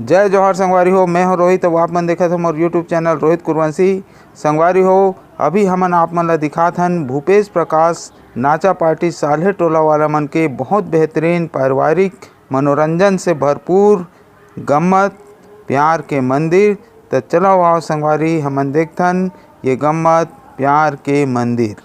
जय जौहर संगवारी हो। मैं हूँ रोहित। अब आप मन देखत हो मोर यूट्यूब चैनल रोहित कुरवंशी। संगवारी हो, अभी हमन आप मन ला दिखात हन भूपेश प्रकाश नाचा पार्टी साल्हे टोला वाला मन के बहुत बेहतरीन पारिवारिक मनोरंजन से भरपूर गम्मत प्यार के मंदिर। तो चलो आओ संगवारी, हमन देखथन ये गम्मत प्यार के मंदिर।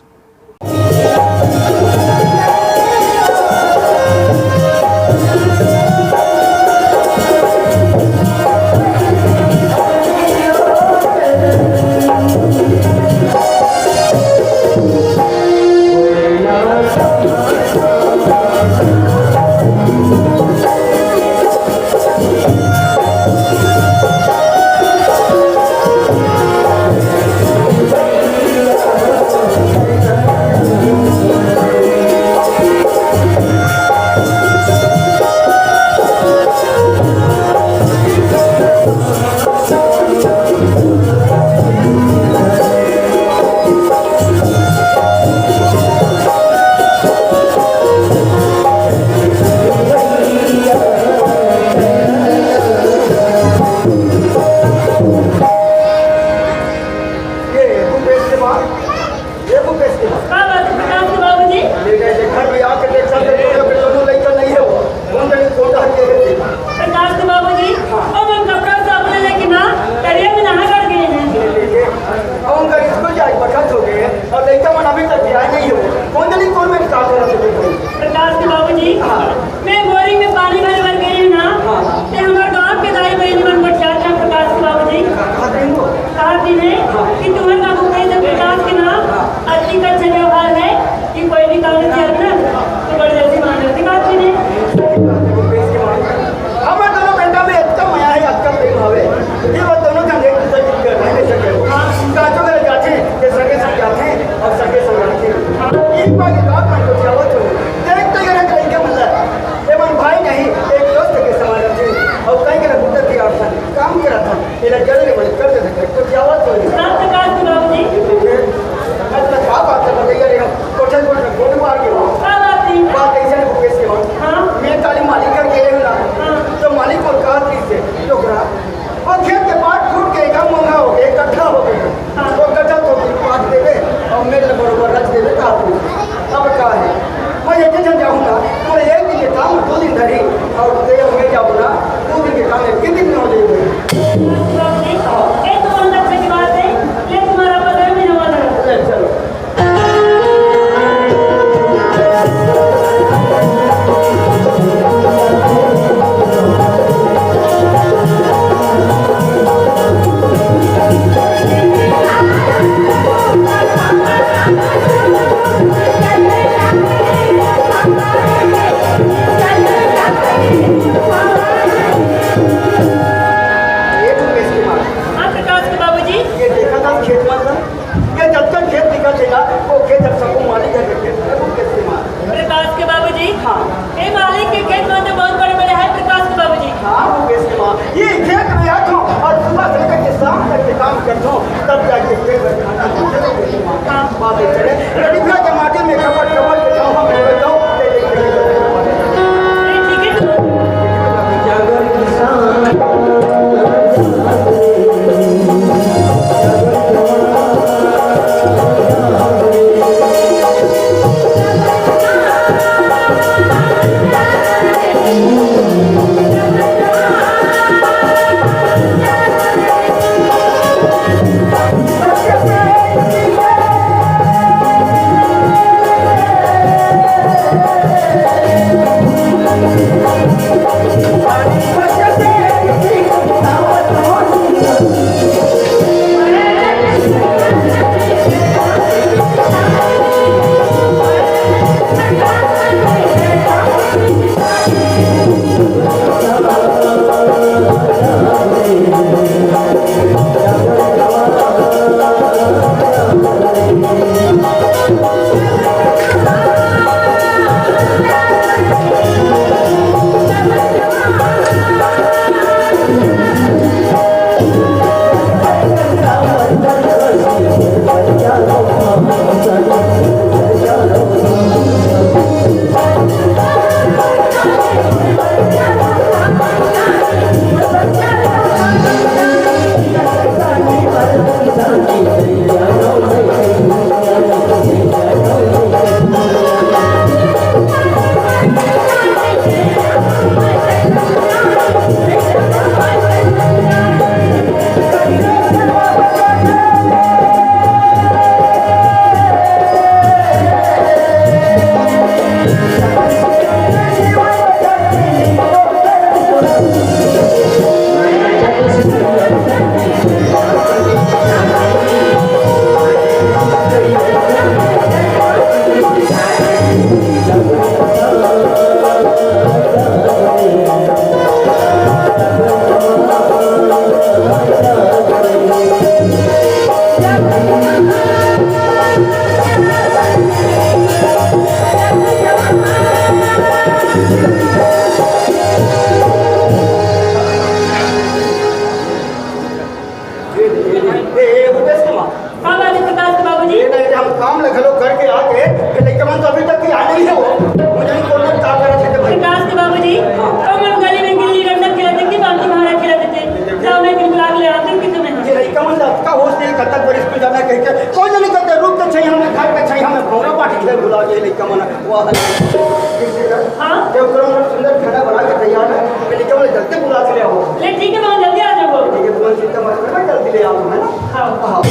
हाँ सुंदर खाना बना के तैयार है, लेकिन मुझे जल्दी बुला के ले आओ। ले ठीक है मैं जल्दी आ जाऊंगा। ठीक है, तुम्हारी चिंता मत करो, मैं जल्दी ले आऊँ, है ना? हाँ हाँ,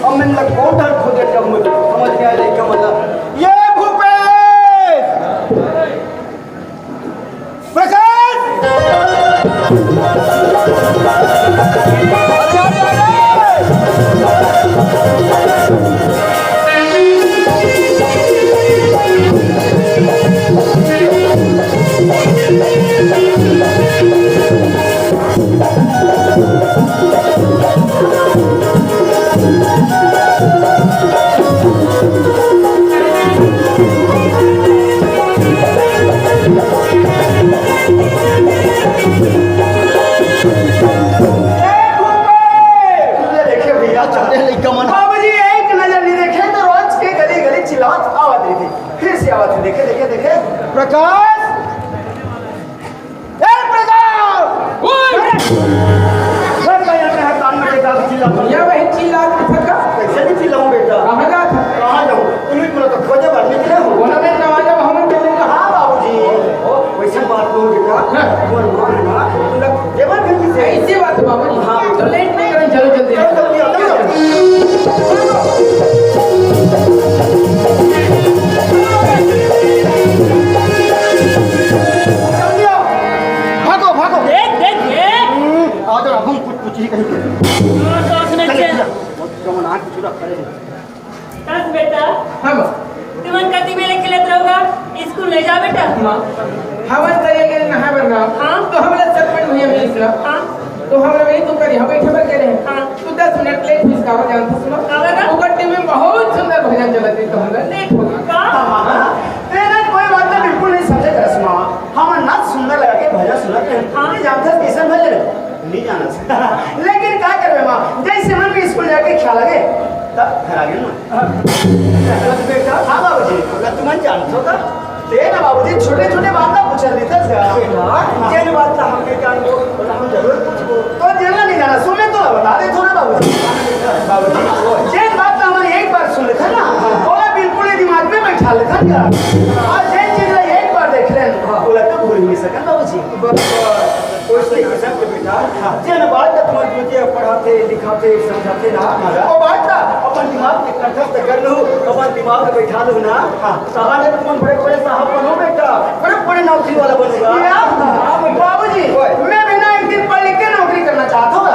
अब मैंने लग बहुत डर खो दिया, जब मुझे समझ गया लेकिन मतलब ये भूपेश प्रकाश प्रकाश ए प्रकाश सर मैं यहाँ पे हर कान में बेटा चिल्लाता हूँ। या वही चिल्ला रहा था कैसे भी चिल्लाऊँ बेटा? कहाँ गया था? कहाँ जाऊँ? तुम्हें बोला तो खोजे भरने के लिए हो। बोला मैं नवाजा हम चलेंगे। हाँ बाबूजी, ओ वैसे बात नहीं बेटा। तुम्हारे माँ है ना, तुम लोग जेवर भेजी से ऐसी बात है बाबा जी। हाँ। तो लेट नहीं करें, चलो जल्दी जल्दी आओ, जल्दी आओ। भागो भागो। देख देख ये आ जाओ, हम कुछ ही कहीं तो उसने क्या कमन आँख चुरा करे बस बेटा हम तुमन कति मेरे खिलत रहोगा स्कूल ले जा बेटा। हवन करेंगे नहा बरना। हाँ। तो हमने सरपंच भैया मिल हाँ तो हम वही तो करी हम बैठे बैठ रहे हाँ। तो 10 मिनट लेट हुई इसका जानते सुनो कावेगा? उगट्टी में बहुत सुंदर भजन चलत है तो हम लेट हो गए। का तेरा कोई बात नहीं, बिल्कुल नहीं समझे रस्मा। हम नाच सुंदर लगा के भजन सुनते हैं। हाँ। नहीं जानते कैसे भजन नहीं जाना लेकिन क्या करवे माँ, जैसे मन में स्कूल जाके ख्याल लगे तब घर आ गए ना बेटा। हाँ बाबूजी, तुम जानते हो का ते ना बाबूजी छोटे छोटे बात ना पूछ रहे थे जेन बात था हमके जान को हम जरूर पूछबो तो जेल नहीं जाना सुनने तो बता दे थोड़ा बाबूजी। बाबूजी जेन बात तो हमारी एक बार सुन लेते ना वो बिल्कुल ही दिमाग में बैठा लेता क्या और जेन चीज एक बार देख लें बोला तो भूल नहीं सकन बाबूजी। कोई सही किस्म के बेटा जेन बात का तुम मुझे पढ़ाते लिखाते समझाते ना वो बात था अपन दिमाग में कंठस्थ कर लो, अपन दिमाग में बैठा लो ना सहारे तुम बड़े बड़े साहब बनो बेटा, बड़े बड़े नौकरी वाला बनूंगा। बाबूजी मैं भी ना एक दिन पढ़ लिख के नौकरी करना चाहता हूँ।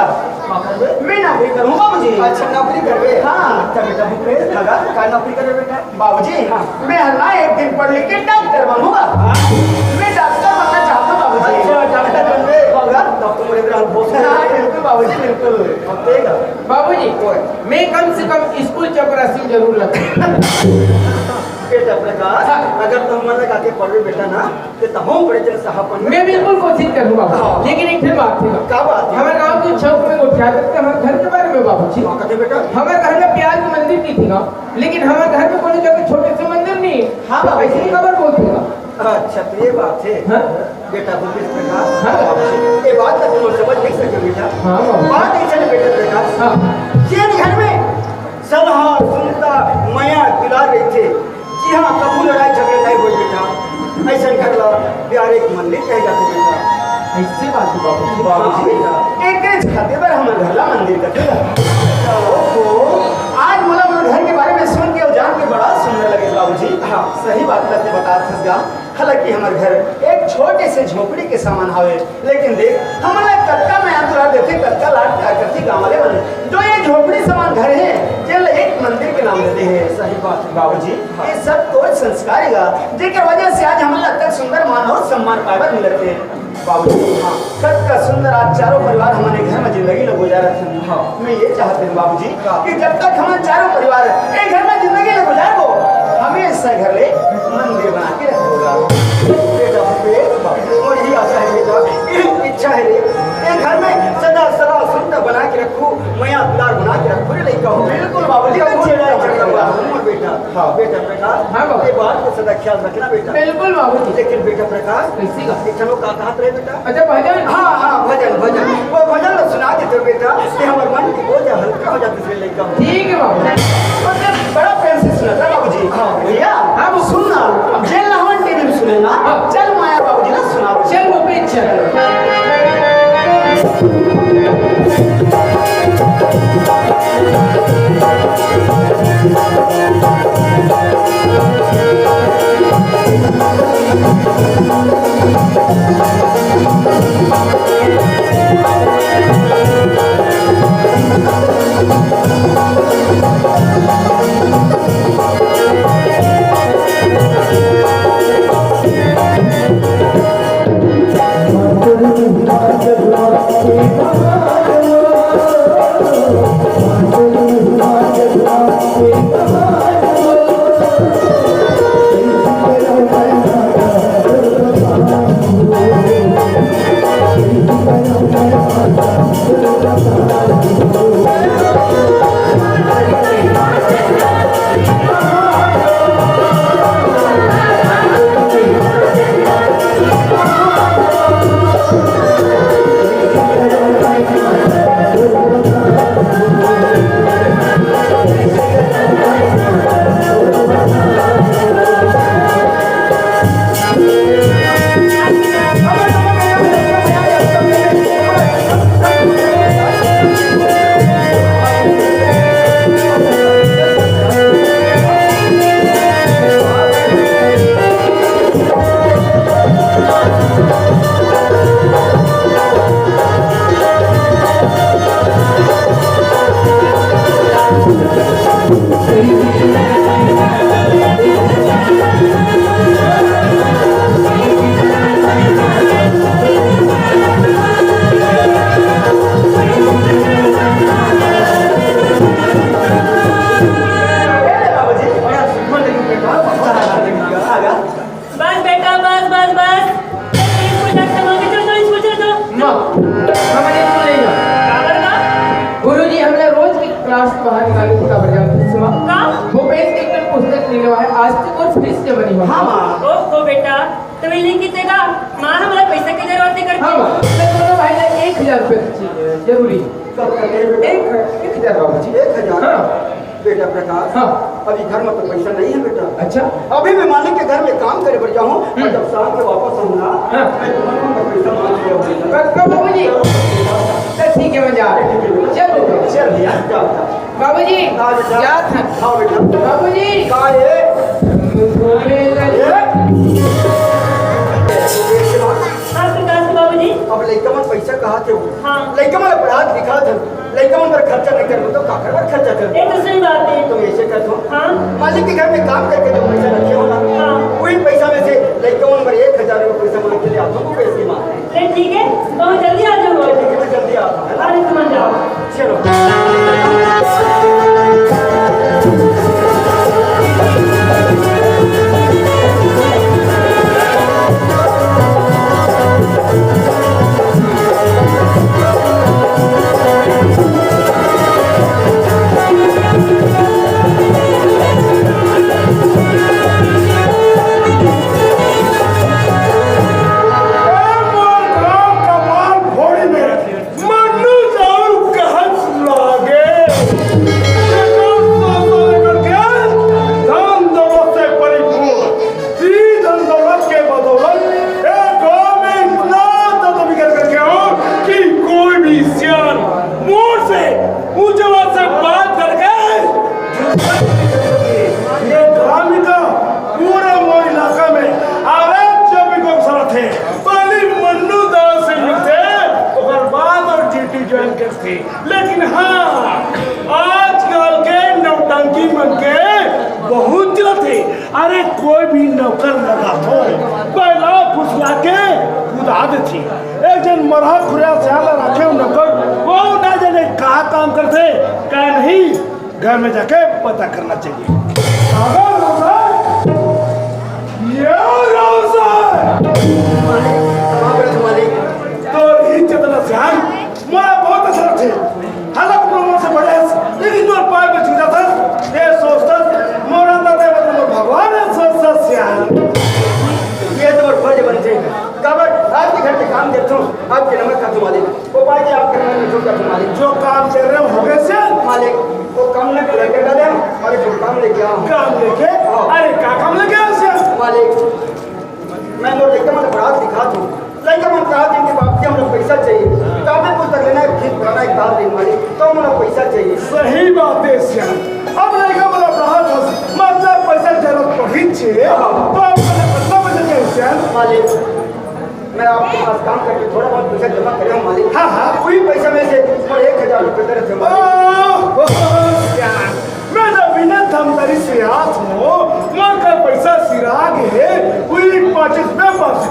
मैं नौकरी करूँ बाबूजी। अच्छा नौकरी करवे? हाँ अच्छा बेटा भूपेश क्या नौकरी करे बेटा? बाबूजी मैं ना एक दिन पढ़ लिख के डॉक्टर बनूंगा। मैं डॉक्टर बनना चाहता हूँ बाबूजी। अच्छा डॉक्टर बनवे होगा डॉक्टर मेरे ग्राहक बहुत बिल्कुल बाबूजी बिल्कुल अब देगा बाबूजी मैं कम से कम स्कूल चपरासी जरूर लगता बेटा प्रकाश अगर तुम मन लगा के पढ़वे बेटा ना तो हम बड़े जन साहब बन। मैं बिल्कुल कोशिश करूंगा हाँ। लेकिन एक फिर बात थी क्या बात है? हमारे गांव की चौक में उठा करके हमारे घर के बारे में बाबूजी कहते बेटा हमारे घर में प्यार की मंदिर की थी ना, लेकिन हमारे घर में कोई जगह छोटे से मंदिर नहीं। हाँ, तो ऐसे ही खबर बोलती ना। अच्छा तो ये बात है हाँ? बेटा भूपेश प्रकाश हाँ। ये बात का तुम समझ नहीं सके बेटा। हाँ बाबू। बात ऐसा बेटा प्रकाश हाँ। जिन घर में सलाह सुनता माया दुलार रही थे जी हाँ कबू लड़ाई झगड़े नहीं हुए बेटा ऐसा कर ला प्यार एक मंदिर कह जाते बेटा। ऐसे बात है बाबूजी। बाबूजी एक खाते पर हम घरला मंदिर करते आज मुला मुझे घर के बारे में सुन के और जान के बड़ा सुंदर लगे बाबूजी। हाँ सही बात करके बता थसगा। हालांकि हमारे घर एक छोटे से झोपड़ी के सामान हवे, लेकिन देख हमारा कत्का में आतुरा देते कत्का लाट क्या करती गाँव वाले बने जो ये झोपड़ी सामान घर है जेल एक मंदिर के नाम देते हैं। सही बात है बाबूजी। ये सब तो संस्कार जेकर वजह से आज हमारे तक सुंदर मान और सम्मान पावर मिलते हैं बाबूजी। हाँ का सुंदर आज चारों परिवार हमारे घर में जिंदगी में गुजारा थे। हाँ मैं ये चाहते हैं बाबूजी कि जब तक हमारे चारों परिवार एक घर में जिंदगी में गुजारो हमेशा घर ले मंदिर बना के रखोगा बेटा भूपेश। और यही आशा है बेटा इच्छा है रे ये घर में सदा सदा सुंदर बना के रखो, मैया दुलार बना के रखो रे लड़का हो। बिल्कुल बाबूजी बेटा। हाँ बेटा प्रकाश हाँ बाबू। ये बात को सदा ख्याल रखना बेटा। बिल्कुल बाबूजी। लेकिन बेटा प्रकाश कैसी का एक लोग का कहा रहे बेटा? अच्छा भजन। हाँ हाँ भजन भजन वो भजन तो सुना देते बेटा कि हमारे मन की बोझ हल्का हो जाती है लड़का हो। ठीक है बाबू। बड़ा प्रेम से सुना था बाबूजी। हाँ भैया हाँ वो सुनना स्कूल है ना? चल माया बाबूजी ना सुना। चल भूपेश चल। बस बेटा बस बस बस स्कूल जाके मांगे चल तो स्कूल चल तो हमारे स्कूल नहीं जा। काबर का गुरुजी हमने रोज की क्लास बाहर निकाली थी काबर जाते सुमा। का भूपेश एक दिन पुस्तक ले लो है आज तक और फिर से बनी हुई। हाँ माँ। ओ बेटा तो मिलने की देगा मां हमारा पैसा की जरूरत नहीं करती। हाँ माँ तो दोनों भाई ने 1000 रुपये चाहिए जरूरी। कब कर ले बेटा? 1000 बाबूजी। 1000? हाँ बेटा प्रकाश, हाँ। अभी घर में तो पैसा नहीं है बेटा। अच्छा अभी मैं मालिक के घर में काम करे पर जाऊँ और जब शाम को वापस आऊँगा हाँ। मैं तुम्हारा पैसा मांग लिया। कब बाबूजी? तो ठीक है मैं जा रहा हूँ। चलो चल दिया जा। बाबूजी हाँ बेटा। क्या था? हाँ बेटा। बाबूजी का ये हाँ प्रकाश के बाबूजी। अब लड़का मन पैसा कहाँ थे? हाँ। लड़का मन पढ़ा लिखा था, लड़का मन पर खर्चा नहीं कर तो काकर पर खर्चा कर। ये तो सही बात है। तुम ऐसे कर दो। हाँ मालिक के घर में काम करके जो पैसा रखे हो ना, हाँ। वही पैसा में से लड़का मन पर 1000 रुपये पैसा मांग के ले आता हूँ पैसे मांग। ले ठीक है बहुत जल्दी आ जाओ। मैं जल्दी आता हूँ। अरे तुम जाओ। चलो। लेकिन हाँ आजकल के नौटंकी मन के बहुत जरूरत है। अरे कोई भी नौकर लगा हो पहला फुसला के खुदा देती। एक जन मरहा खुरा सियाल रखे हो नौकर वो ना जाने कहाँ काम करते क्या नहीं, घर में जाके पता करना चाहिए। तो इज्जत सियाल मोरा बहुत अच्छा थे। हालांकि मोर से बड़े लेकिन तोर पार में छूटा था ये सोचता मोरा दादा मतलब भगवान है सोचता सियाल। ये तो फर्ज बन जाएगा। कबर आपके घर पे काम देता हूँ, आपके नंबर का तुम मालिक वो पाई आपके नंबर में जो का तुम मालिक जो काम कर रहे हो गए सियाल मालिक वो काम न लेके डाले और जो काम लेके आओ काम लेके। अरे क्या काम लेके आओ सियाल? मालिक मैं मोर लड़का मन बड़ा दिखा दूँ लड़का मन कहा दिन के बाप से हम लोग पैसा चाहिए किताबें पुस्तक लेना है फिर पढ़ाना एक बात नहीं मारी तो हम लोग पैसा चाहिए सही बात है श्याम अब लड़का वाला रहा था मतलब पैसा जरूरत पड़ी छे तो आप मतलब बदल गए श्याम मालिक मैं आपके पास काम करके थोड़ा बहुत पैसा जमा करे हूँ मालिक हाँ हाँ वही पैसा में से और 1000 रुपये दे रहे श्याम मैं जब बिना थमदरी से हाथ हो मन का पैसा सिरा गए वही 25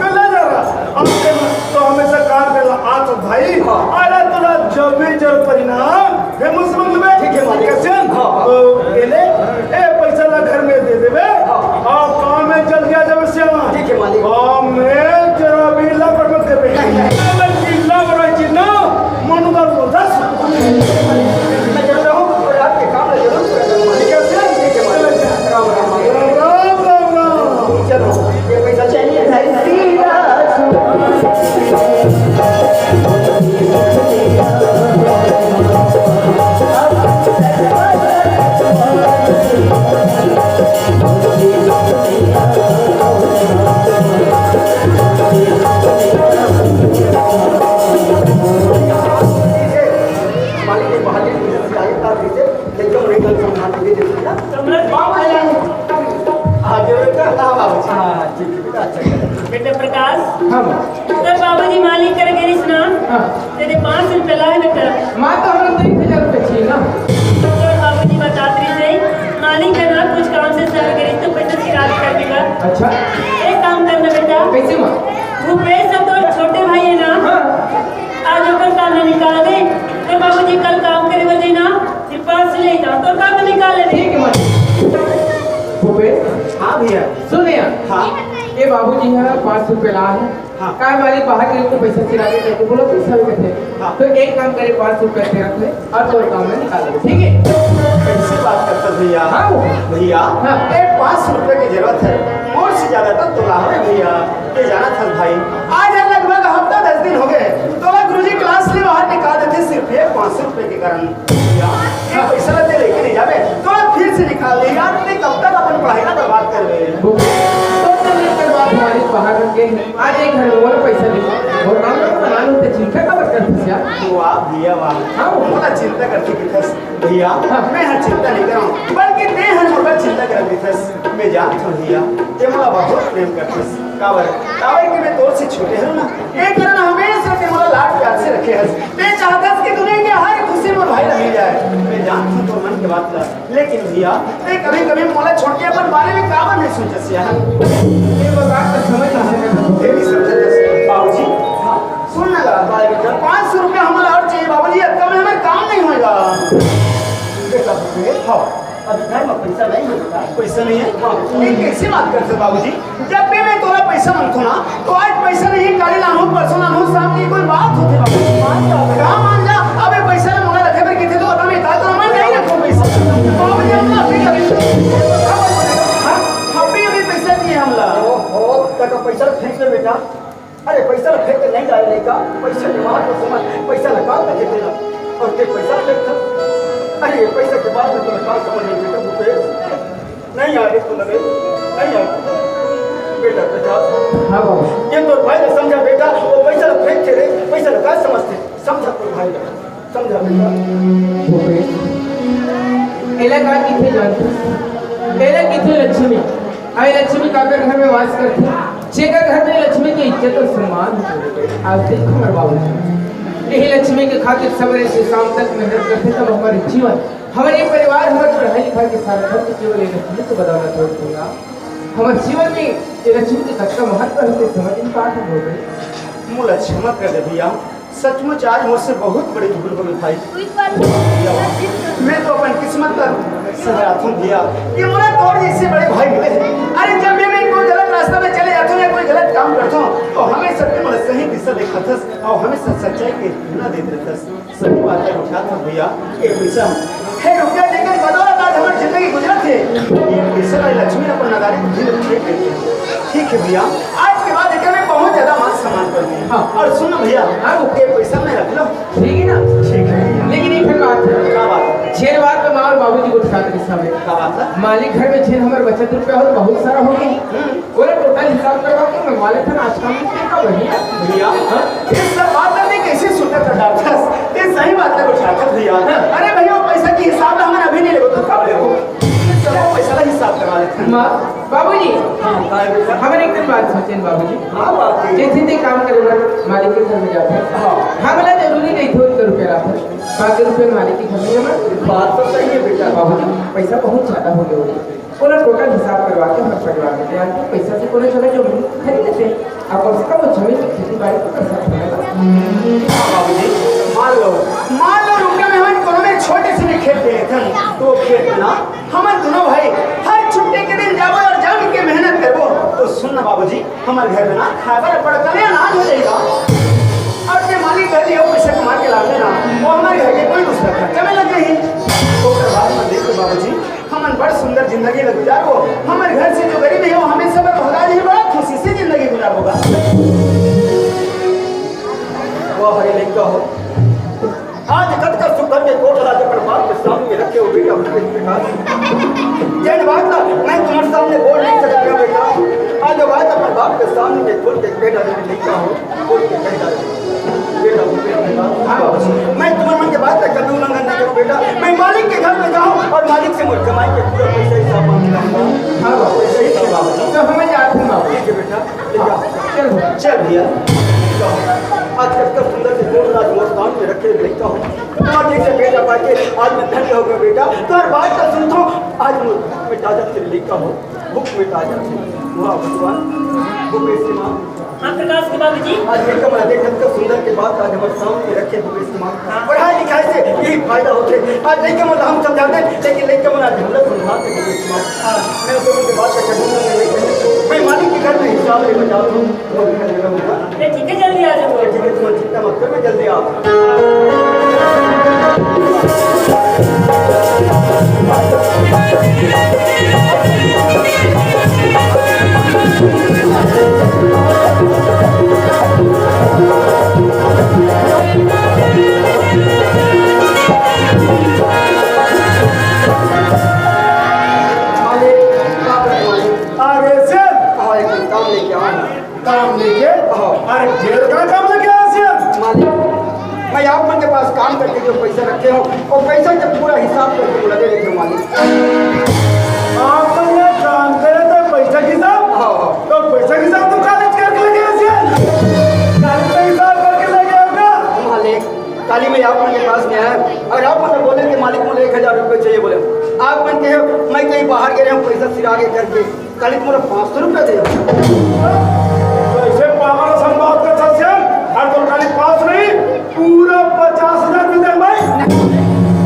में ले जा रहा आपके तो हमेशा काम करला हाथ भाई अरे तुला जब भी जरूरत पड़ी ना हे मुस्लिम में ठीक है मालिक। तो ले ए पैसा ला घर में दे देवे और काम में चल गया जब श्याम ठीक है मालिक। और मैं जरा भी ला पर मत देवे मैं किला बड़ा चिन्ना मनुदा बोलता मैं जरूर रहूँ और आपके काम में जरूर पूरा करूँगा ठीक है श्याम ठीक है मालिक राम राम मालिक राम राम राम चलो ये पैसा चाहिए मालिक ने बाहर के चाहिए था दीजिए लेकिन नहीं गल समझा दीजिए ना आगे बेटा हाँ बाबू हाँ ठीक है बेटा अच्छा है बेटा प्रकाश हाँ तर बाबा जी मालिक कर गए स्नान हाँ तेरे 5 रुपए लाए बेटा माँ तो हम लोग 1000 रुपये चाहिए ना और बाबा जी बताते रहे मालिक है ना कुछ काम से सर गए तो पैसा सिराज कर देगा अच्छा एक काम करना बेटा कैसे माँ भूपेश सब तो छोटे भाई है ना हाँ आज ओकर काम में निकाल दे तो बाबू जी कल काम करे बजे ना फिर पास से ले जाओ तो काम में निकाल ले ठीक है माँ भूपेश हाँ भैया सुने यार हाँ ये बाबूजी है 5 रुपए ला है हाँ। काय मालिक बाहर गए तो पैसा चिरा के कहते बोलो पैसा भी कहते हाँ। तो एक काम करे 5 रुपए से रख ले और तो काम में निकाल ले ठीक है कैसे बात करता भैया हाँ भैया हाँ। ये 5 रुपए की जरूरत है और से ज्यादा तक तो लाभ है भैया ये जाना था भाई आज है लगभग हफ्ता 10 दिन हो गए तो मैं गुरुजी क्लास से बाहर निकाल देते सिर्फ ये 500 रुपए के कारण भैया ये पैसा लेते लेके नहीं जावे तो मैं फिर से निकाल ले यार तुमने कब तक अपन पढ़ाई का बर्बाद कर रहे हैं तो लेकर बात मालिक बाहर रख के आज एक घर में बोलो पैसा दे और काम में बना लो तो चिंता का बरकर फंसा वाह भैया वाह हाँ। मोला चिंता करते कि थस भैया हाँ। मैं हर चिंता नहीं कर रहा हूँ बल्कि ते हर मोला चिंता करती थस मैं जानता हूँ भैया ते मोला बहुत प्रेम करतस काबर काबर कि मैं तोर से छोटे हूँ ना एक कारण हमेशा ते मोला लाड प्यार से रखे हस मैं चाहता कि दुनिया के हर खुशी में भाई मिल जाए मैं जानता हूँ तो मन की बात ला लेकिन भैया ते कभी कभी मोला छोड़ के अपन बारे में काबर नहीं सोचस यार ये बात तो समझ नहीं सकता ये भी समझस बाबूजी सुन ना लगा बारे में 500 रुपया हमारा और चाहिए बाबूजी अब कम हमें काम नहीं होगा बेटा हाँ अभी घर में पैसा नहीं है पैसा नहीं है हाँ ये कैसे बात करते बाबूजी जब भी मैं तोरा पैसा मांगता ना तो आज पैसा नहीं काले लानू परसों लानू शाम की कोई बात होती बाबूजी मान जा अब ये पैसा ना मंगा रखे फिर कितने तो बता मैं तो मैं नहीं रखूं पैसा बाबूजी हमला अभी अभी पैसा दिए हमला ओ तक पैसा फेंक दे बेटा अरे पैसा फेंक के नहीं डाले का पैसा जमा तो समझ पैसा लगा के देना और ते पैसा फेंक अरे पैसा के बाद में तो लगा समझ नहीं बेटा भूपेश नहीं आ रही तो लगे नहीं आ बेटा बेटा हाँ बाबू ये तो भाई ने समझा बेटा वो पैसा फेंक के रे पैसा लगा समझते समझा तो भाई समझा बेटा भूपेश एला का किथे जानते एला किथे लक्ष्मी आई लक्ष्मी काकर घर में वास करती जेकर घर में लक्ष्मी की इज्जत और सम्मान होती आज देखो हमारे बाबू यही लक्ष्मी के खातिर सवेरे से शाम तक मेहनत करते तब हमारे जीवन हमारे परिवार हमारे पढ़ाई लिखाई के सारे खर्च केवल लक्ष्मी को बदौलत हो दूंगा हमारे जीवन में ये लक्ष्मी के कितना महत्व है समझ नहीं पाते हो गए मुझे क्षमा कर दे भैया सचमुच आज मुझसे बहुत बड़ी भूल हो गई भाई मैं तो अपन किस्मत का सराहता हूँ भैया कि मुझे तोड़ जैसे बड़े भाई मिले अरे जब भी मैं कोई गलत रास्ता में चले जाता हूँ या कोई गलत काम करता हूँ तो हमें सबके मुझे सही दिशा दिखाता और हमें सच्चाई के ना देते रहता सही बात है उठाता हूँ भैया ये पैसा है रुपया देकर बदौलत आज हमारी जिंदगी गुजरत है ये पैसा लक्ष्मी ने अपन नगारे ठीक है भैया आज के बाद मैं बहुत ज्यादा मान सम्मान कर दूँ हाँ। और सुनो भैया ये पैसा मैं रख लो ठीक है ना ठीक है भैया लेकिन एक बात है क्या बात है छह बात तो माँ और बाबूजी कुछ खाते के समय का बात है मालिक घर में छेन हमारे बचत रुपया हो बहुत सारा हो गया बोले टोटल हिसाब करवा के मंगवा लेते ना आज का मिलते का बढ़िया भैया ये सब बात करने कैसे सुनते थे डॉक्टर ये सही बात है कुछ डॉक्टर भैया अरे भैया वो पैसा की हिसाब हमें अभी नहीं लेगो तो कब लेगो चलो पैसा का हिसाब करवा लेते हैं बाबूजी हाँ बेटा हमारे एक दिन बात सोचें बाबूजी हाँ बात है जैसे ते काम करे मालिक के घर में जाते हैं हाँ हमें जरूरी नहीं थे उनका रुपया लाते बाकी रुपये मालिक के घर में हमारे बात तो सही है बेटा बाबूजी पैसा बहुत ज्यादा हो गया बोला टोटल हिसाब करवा के हम करवा देते हैं आज पैसा से कोने चला जो खरीद लेते हैं अब कम से कम वो जमीन की खेती बाड़ी को कर सकते हैं हाँ बाबूजी मान लो रुपये में हम दोनों में छोटे से खेत दे थे तो खेत में ना हम दोनों भाई हर छुट्टी के दिन जाओ और जान के मेहनत करो तो सुन ना बाबूजी हमारे घर में ना खाकर पड़कने अनाज हो जाएगा और जो मालिक घर लिया पैसे कमा के ला लेना वो हमारे घर के कोई दूसरा खर्चा में लग गई तो बाद में देखो बाबूजी हम बड़ सुंदर जिंदगी में गुजारो हमारे घर से जो गरीब है वो हमें सब भगा जी बड़ा खुशी से जिंदगी गुजारोगा वो हरे नहीं कहो आज कद का सुपर के कोटला के प्रभाव के सामने रखे हो बेटा जैन बात ना मैं तुम्हारे सामने बोल नहीं सकता बेटा आज बात अपने बाप के सामने खोल के बेटा नहीं कहो बोल के कहता बेटा मैं तुम्हारे मन के बात का कभी उल्लंघन नहीं करूँ बेटा मैं मालिक के घर में जाऊँ और मालिक से मुझ कमाई के पूरा पैसा हिसाब मांगूंगा हाँ बाबू सही है बाबू तो हमें जाते हैं बाबू ठीक है बेटा चल भैया आज कब सुंदर से बोल रहा दोस्तान में रखे देखता हूँ तुम्हारे जैसे बेटा पाके आज मैं धन्य हो गया बेटा तो हर बात का सुनता हूँ आज मैं ताजा से लिखता हूँ बुक में ताजा से वाह भगवान बुक ऐसे माँ हाँ प्रकाश के बाबूजी आज मेरे कमरा देखकर कब सुंदर के बाद आज हमारे सामने रखे बुक ऐसे माँ पढ़ाई लिखाई से यही फायदा होते आज नहीं कमरा हम समझाते लेकिन नहीं कमरा झंडा समझाते बुक ऐसे माँ मैं दोनों के बाद का करूँगा मैं मालिक के घर में हिसाब लेकर जाता हूँ ठीक है जल्दी आ जाओ ठीक है तुम चिंता मत करो मैं जल्दी आ आगे से हाँ एक काम लेके आओ काम लेके हाँ अरे ढेर का काम लेके आ से मालिक मैं आप मन के पास काम करके जो पैसा रखे हो और पैसा जब पूरा हिसाब करके मुझे दे देते मालिक आप ने काम करे तो पैसा की साहब हाँ हाँ तो पैसा की साहब तो कॉलेज करके लेके आ से कॉलेज का हिसाब करके लेके आओगा मालिक काली में आप मन के पास में आया अगर आप मतलब बोले कि मालिक मुझे 1000 रुपये चाहिए बोले आप मन के मैं कहीं बाहर गए हूँ पैसा सिरा के करके काली मुझे 500 रुपये दे तो ऐसे पावर संभाव का था और तो खाली पास नहीं पूरा 50,000 रुपये दे भाई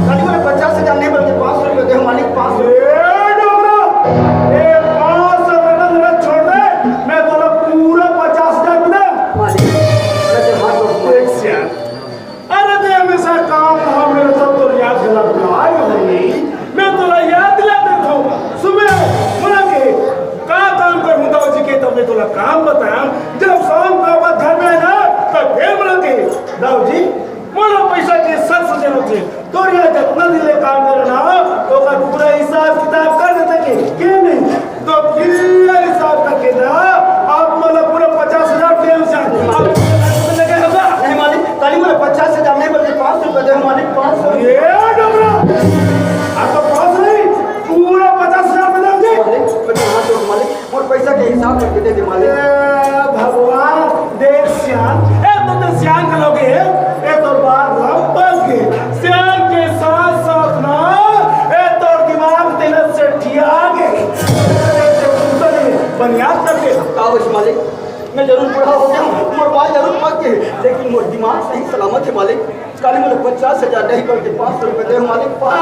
काली मुझे 50,000 नहीं बल्कि 500 रुपये दे मालिक 500 ए डोगरा ए 500 रुपये छोड़ दे मैं बोला पूरा 50,000 रुपये दे मालिक कैसे हाथ दो एक से अरे ते हमेशा काम हो मेरे सब तो याद दिला बुलाए नहीं मैं तो याद दिला देता हूँ सुबह मुला के का काम कर मुदा जी के तो मैं तोला काम बताया जब शाम का बाद घर में ना तो फिर मुला के दाऊ जी मोला पैसा के सर से देना थे तो ये जितना दिले काम करना तो का पूरा हिसाब किताब कर देते के नहीं तो फिर हिसाब करके ना आप मोला पूरा 50,000 दे से लगे होगा नहीं मालिक काली मुझे 50,000 नहीं बल्कि 500 रुपये दे मालिक 500 ये डोगरा आप तो पास नहीं पूरा 50,000 में दे मालिक मैं हाथ दो मालिक और पैसा के हिसाब करके दे दे मालिक भगवान देख श्याम तो श्याम करोगे ये तो बात लंबल के श्याम के साथ साथ ना ये तो दिमाग तेरे से ठिया गए बनियाद करके कागज मालिक मैं जरूर बूढ़ा हो गया मोर बाल जरूर पक गए लेकिन मोर दिमाग सही सलामत है मालिक काली मुझे 50,000 नहीं बल्कि 500 रुपये दे मालिक 500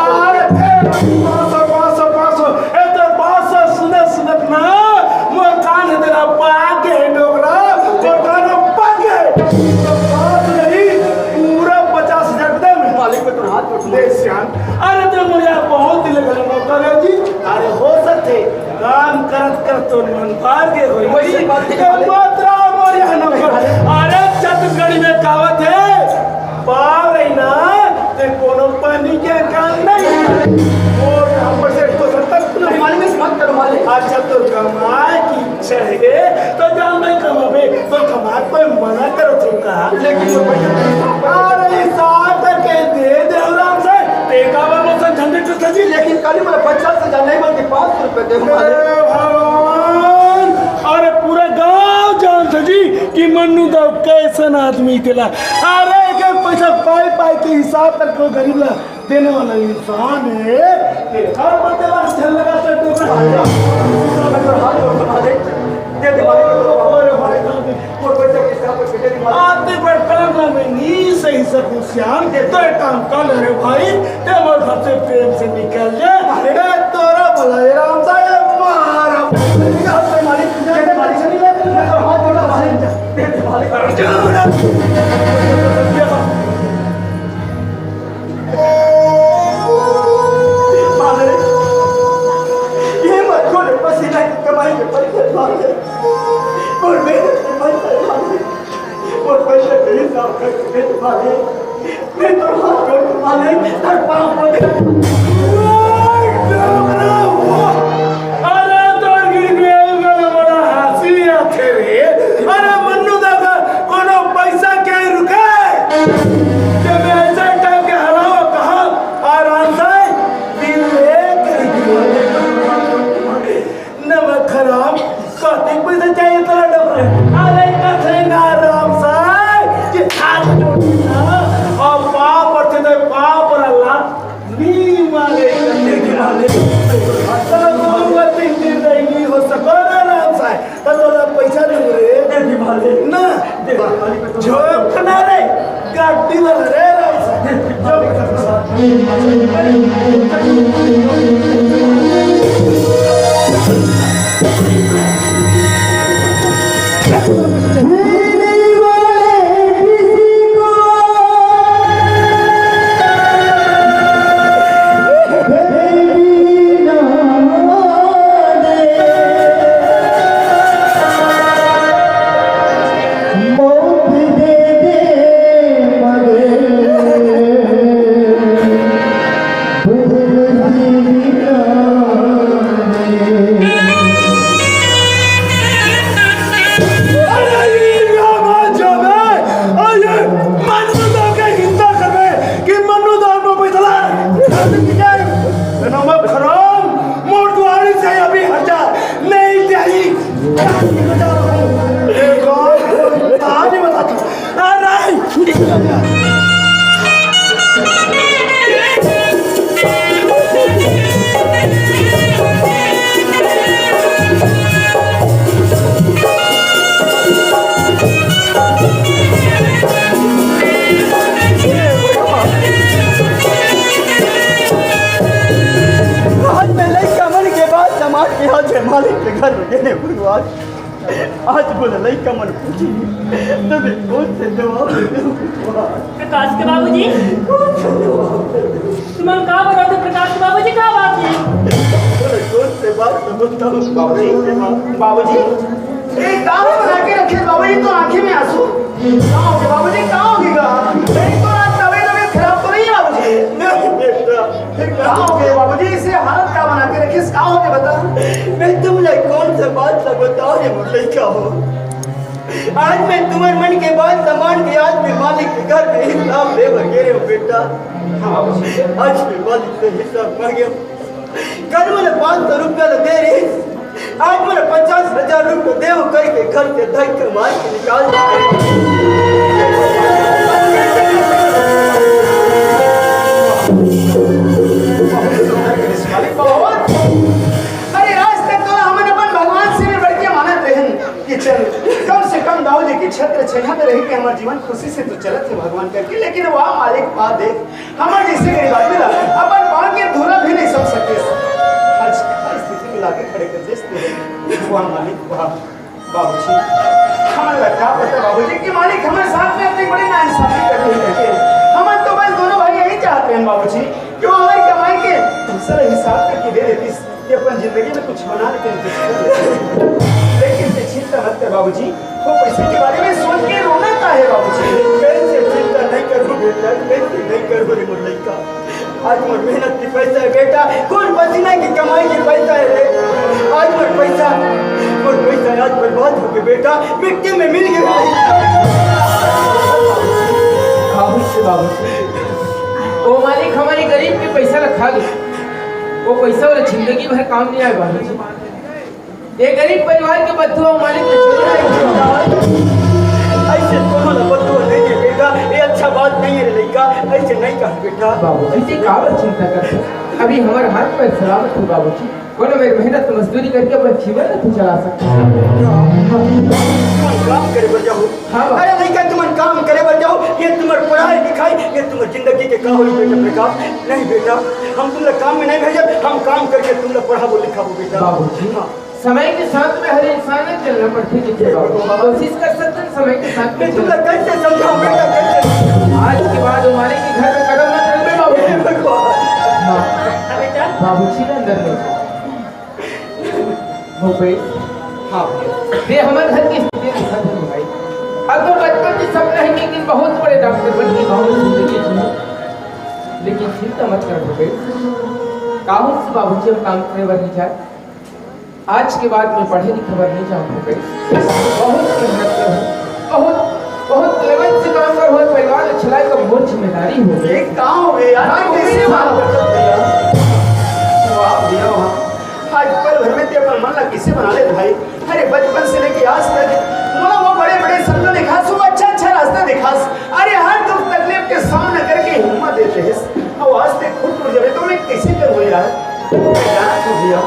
ये तो 500 सुनत ना मोर कान तेरा पाके डोगरा मोर कान पाके तो बात नहीं पूरा 50,000 दे में मालिक में तो हाथ पकड़ दे श्याम अरे तो मुझे बहुत दिल गले मौका है जी अरे हो सकते काम करत तो मन पार के होई वही बात है मात्रा मोरिया नंबर अरे छत्तीसगढ़ी में कहावत है पार है ना ते कोनो पानी के काम नहीं कमाए की इच्छा है तो जान नहीं कमावे तो कमा कोई मना करो तुम कहा अरे साथ के दे देवराम से टेका वालों से झंडे टूट जी लेकिन कल मैं 50,000 नहीं बल्कि 500 रुपए दे भगवान अरे पूरा गांव जानते जी कि मन्नू दाव कैसन आदमी थिला अरे एक पैसा पाई पाई के हिसाब तक को गरीब ला देने वाला इंसान है हर बंदे ला झल लगा कर दे आते पर कलम में नी सही सब श्याम के तो एक काम कर रे भाई ते मोर घर से प्रेम से निकल जा ए तोरा भला राम साहब मारा मालिक से नहीं ले हाथ जोड़ा मालिक ये मत खोले पसीना की कमाई के पैसे मांगे और मेरे पैसे मांगे और पैसे के हिसाब करके मांगे मैं तो हाथ जोड़ के मांगे हर पाँव पर अरे तो गिर बड़ा हंसी आते रे अरे मन्नू दादा कोनो पैसा क्या रुके जब ऐसा टाइम के हराओ कहा आराम से दिल नमक खराब कति पैसा चाहिए तेरा डबरे अरे कथेंगा आराम से कि हाथ जोड़ना और पाँव पड़ते थे पाँव पर अल्लाह नी मांगे करने के माले तीन दिन नहीं हो सको ना आराम से तो तोरा पैसा नहीं रे ना झोंक ना रे गाड़ी वाला रे आराम से मालिक के घर में गए भगवान आज बोले नहीं कमन पूछी तब कौन से जवाब प्रकाश के बाबूजी तुम कहाँ बोल रहे थे प्रकाश के बाबूजी कहाँ बात है कौन से बात समझता हूँ बाबूजी एक दाव बना के रखे बाबूजी तो आंखें में आंसू कहाँ हो गए बाबूजी कहाँ होगेगा नहीं तो आज तबीयत तबीयत खराब तो नहीं है बाबूजी कहाँ हो गए बाबूजी इसे हालत क्या बना के रखे कहाँ हो गए बता मैं तुमने कौन से बात से बताओ ये मुझे क्या हो आज मैं तुम्हारे मन के बाद सामान के आज में मालिक के घर में हिसाब ले वगैरह हो बेटा आज मैं मालिक से हिसाब मांगे कल मैंने 500 रुपया दे रही आज मैंने 50,000 रुपये देव करके घर से धक्के मार के निकाल अरे आज तक तो हमने अपन भगवान से भी बढ़ के मानत रहे कि चल कम से कम दाऊ जी की छत्र छेना में रही के हमारे जीवन खुशी से तो चलत है भगवान करके लेकिन वह मालिक बात देख हमारे जैसे गरीब आदमी ला अपन पाँव के धूला भी नहीं समझ सकते आज स्थिति में लाके खड़े कर देते वह मालिक वह बाबूजी हमारे क्या पता बाबूजी कि मालिक हमारे साथ में अपनी बड़ी नाइंसाफी कर रही है हम तो बस दोनों भाई यही चाहते हैं बाबूजी कि वो हमारी कमाई के दूसरा हिसाब करके दे देती कि अपन जिंदगी में कुछ बना लेते लेकिन चिंता मत कर बाबूजी वो पैसे के बारे में सोच के रोना का है बाबूजी कैसे चिंता नहीं करो बेटा कैसे नहीं करो रे मुर्लई का आज मोर मेहनत की पैसा है बेटा, खून पसीना की कमाई की पैसा है रे। आज मोर पैसा आज बर्बाद हो गया बेटा, मिट्टी में मिल गया। बाबू वो मालिक हमारे गरीब के पैसा रखा गया, वो पैसा वाला जिंदगी भर काम नहीं आए बाबू जी। ये गरीब परिवार के बच्चों मालिक ऐसे तुम्हारा बच्चों नहीं है बेटा, ये अच्छा बात नहीं है लड़का, ऐसे नहीं कहा बेटा। बाबू ऐसे काबर चिंता करते, अभी हमारे हाथ पर सलामत हो बाबू जी। बोलो मेरी मेहनत मजदूरी करके अपना जीवन नहीं चला सकते। काम करे बर जाओ। हाँ। अरे नहीं क्या तुम काम करे बर जाओ, ये तुम्हारी पढ़ाई लिखाई, ये तुम्हारी जिंदगी के काम हो बेटा। प्रकाश नहीं बेटा, हम तुम लोग काम में नहीं भेजे, हम काम करके तुम लोग पढ़ाबो लिखाबो बेटा। बाबू जी समय के साथ में हर इंसान ने चलना पड़ती है, कोशिश कर सकते हैं समय के साथ में। तुम लोग कैसे समझाओ बेटा, कैसे? आज के बाद हमारे के घर में कदम मत रखना बाबू। बेटा बाबू जी ने अंदर नहीं हाँ ये हमारे घर की स्थिति दिखा दे भाई। अब तो बचपन से सपना है कि बहुत बड़े डॉक्टर बन के गाँव में जिंदगी जी, लेकिन चिंता मत कर भाई, काहू से बाबू जी हम काम करने वाली जाए। आज के बाद मैं पढ़े लिखे पर नहीं जाऊँगा, बहुत मेहनत करूँ, बहुत लगन से काम कर, परिवार चलाए का बहुत जिम्मेदारी हो। एक काम हो गया आज पल भर में तेरा मन लग किसे बना ले भाई। अरे बचपन से लेके आज तक वो बड़े बड़े सपने दिखास, वो अच्छा रास्ता दिखास। अरे हर दुख तकलीफ के सामना करके हिम्मत देते हैं, और आज तक खुद टूट जाए तो मैं कैसे करूँ यार। जाना तू भैया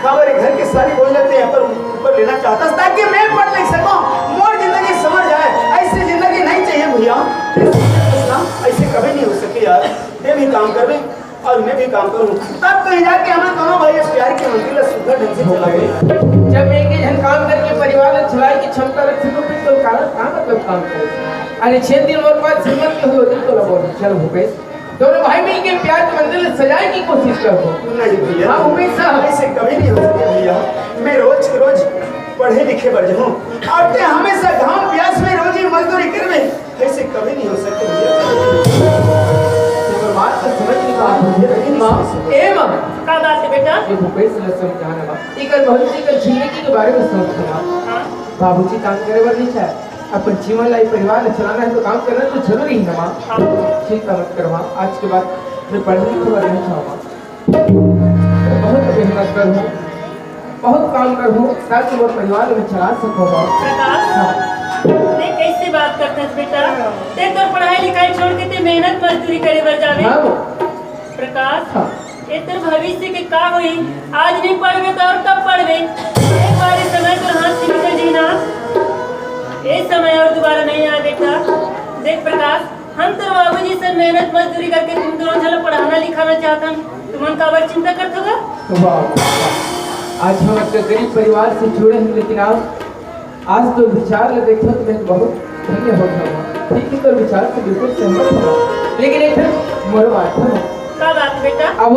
खबर घर के सारी बोल लेते हैं पर ऊपर लेना चाहता ताकि मैं पढ़ लिख सकूं, मोर जिंदगी समझ जाए। ऐसी जिंदगी नहीं चाहिए भैया, ऐसे कभी नहीं हो सके यार। ये भी काम कर रहे और मैं भी काम करूं, तब कहीं जाके हमें दोनों भाई प्यार के मंदिर सुधर ढंग से चला गए। जब एक ही जन काम करके परिवार चलाए की क्षमता रख सको तो कहाँ मतलब काम करे। अरे 6 दिन और बाद श्रीमंत हुई होती तो लगो चल भूपेश दोनों भाई मिल के प्यार के मंदिर सजाए की कोशिश करो। नहीं भैया, हाँ भूपेश साहब ऐसे कभी नहीं हो सके भैया। मैं रोज पढ़े लिखे बढ़ जाऊँ, अब ते हमेशा घाम प्यास में रोजी मजदूरी करवे, ऐसे कभी नहीं हो सकते भैया। बात तो समझ नहीं पा रही मां ए मां का बात है बेटा? ये भूपेश ने समझाना बा इकर भविष्य के जिंदगी के बारे में सोचना। हां बाबूजी काम करे बर नहीं चाहे, अपन जीवन लाई परिवार चलाना है तो काम करना तो जरूरी है ना मां। चिंता मत कर मां, आज के बाद मैं पढ़ने लिखने बर नहीं चाहूंगा, बहुत मेहनत करूं, बहुत काम करूं ताकि वो परिवार में चला सकूं। प्रकाश ते कैसे बात करते हैं बेटा? ते तो पढ़ाई लिखाई छोड़ के ते मेहनत मजदूरी करे बर जावे। हां प्रकाश ये तेरे भविष्य के का हुई, आज नहीं पढ़वे तो और कब पढ़वे? एक बार समय तो हाथ से निकल जी ना, ये समय और दोबारा नहीं आए बेटा। देख प्रकाश हम तो बाबूजी से मेहनत मजदूरी करके तुम दोनों झल पढ़ाना लिखाना चाहता, तुम का बार चिंता करते होगा। आज हम अपने गरीब परिवार से जुड़े हैं, लेकिन आज तो विचार ले देखो तो मैं बहुत धन्य हो गया। ठीक है तो विचार से बिल्कुल सहमत हूँ, लेकिन एक मोर बात है का बात बेटा? अब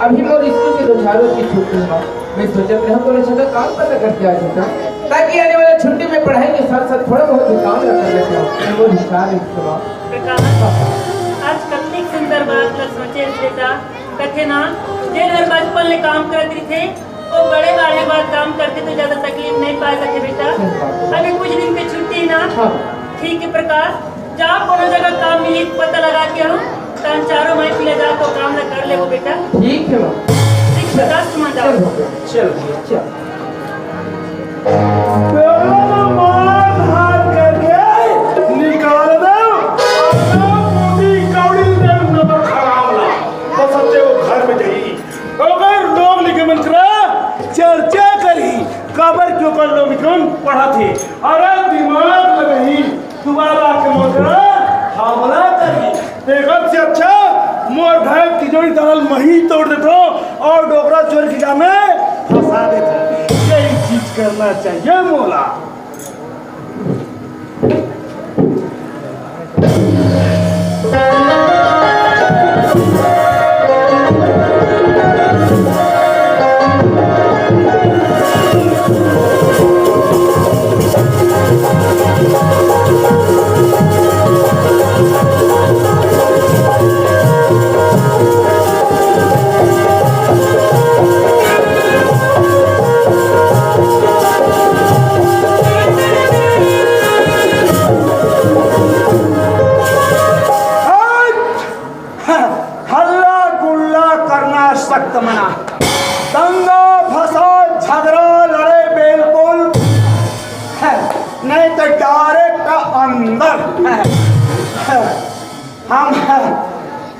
अभी मोर स्कूल के 2 रोज की छुट्टी है, मैं सोचा मैं तो अच्छा काम पता करके आ जाता ताकि आने वाले छुट्टी में पढ़ाई के साथ साथ थोड़ा बहुत काम कर लेता हूँ। वो विचार है प्रकाश आज कितनी सुंदर बात ल सोचे बेटा। कथे ना जे हर बचपन ले काम करते थे वो बड़े बाड़े बाद काम करते तो ज्यादा तकलीफ नहीं पाए सकते बेटा। अभी कुछ दिन की छुट्टी ना, ठीक है प्रकाश जा कोनो जगह काम मिली पता लगा के हम तन चारों माई पिला जा तो काम ना कर ले वो बेटा। ठीक है ठीक प्रकाश तुम जाओ। चल चल निकाल दो घर में जाई अगर लोग लिखे मंत्रा चर्चा करी कबर क्यों कर लो विक्रम पढ़ा थे। अरे दिमाग लगाई दोबारा के मंत्रा हमला करी देखब से अच्छा मोर ढाई की जोड़ी दल मही तोड़ देतो और डोकरा चोर की जामे फंसा देतो। यही चीज करना चाहिए मोला।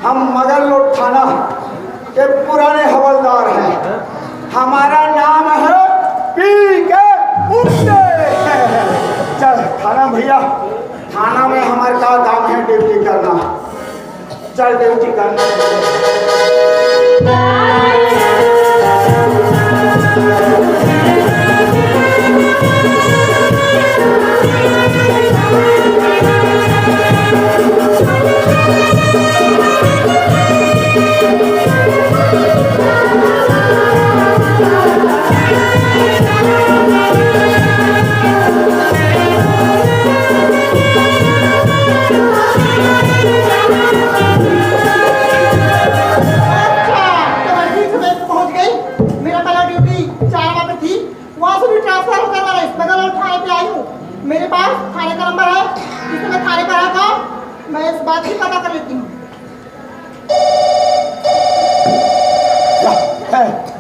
हम मगरलोड थाना के पुराने हवलदार हैं। हमारा नाम है पीके उंडे। चल थाना भैया, थाना में हमारे का काम है ड्यूटी करना। चल ड्यूटी करना। मेरे पास थाने का नंबर है, जिससे मैं थाने पर आता हूँ, मैं इस बात की पता कर लेती हूँ।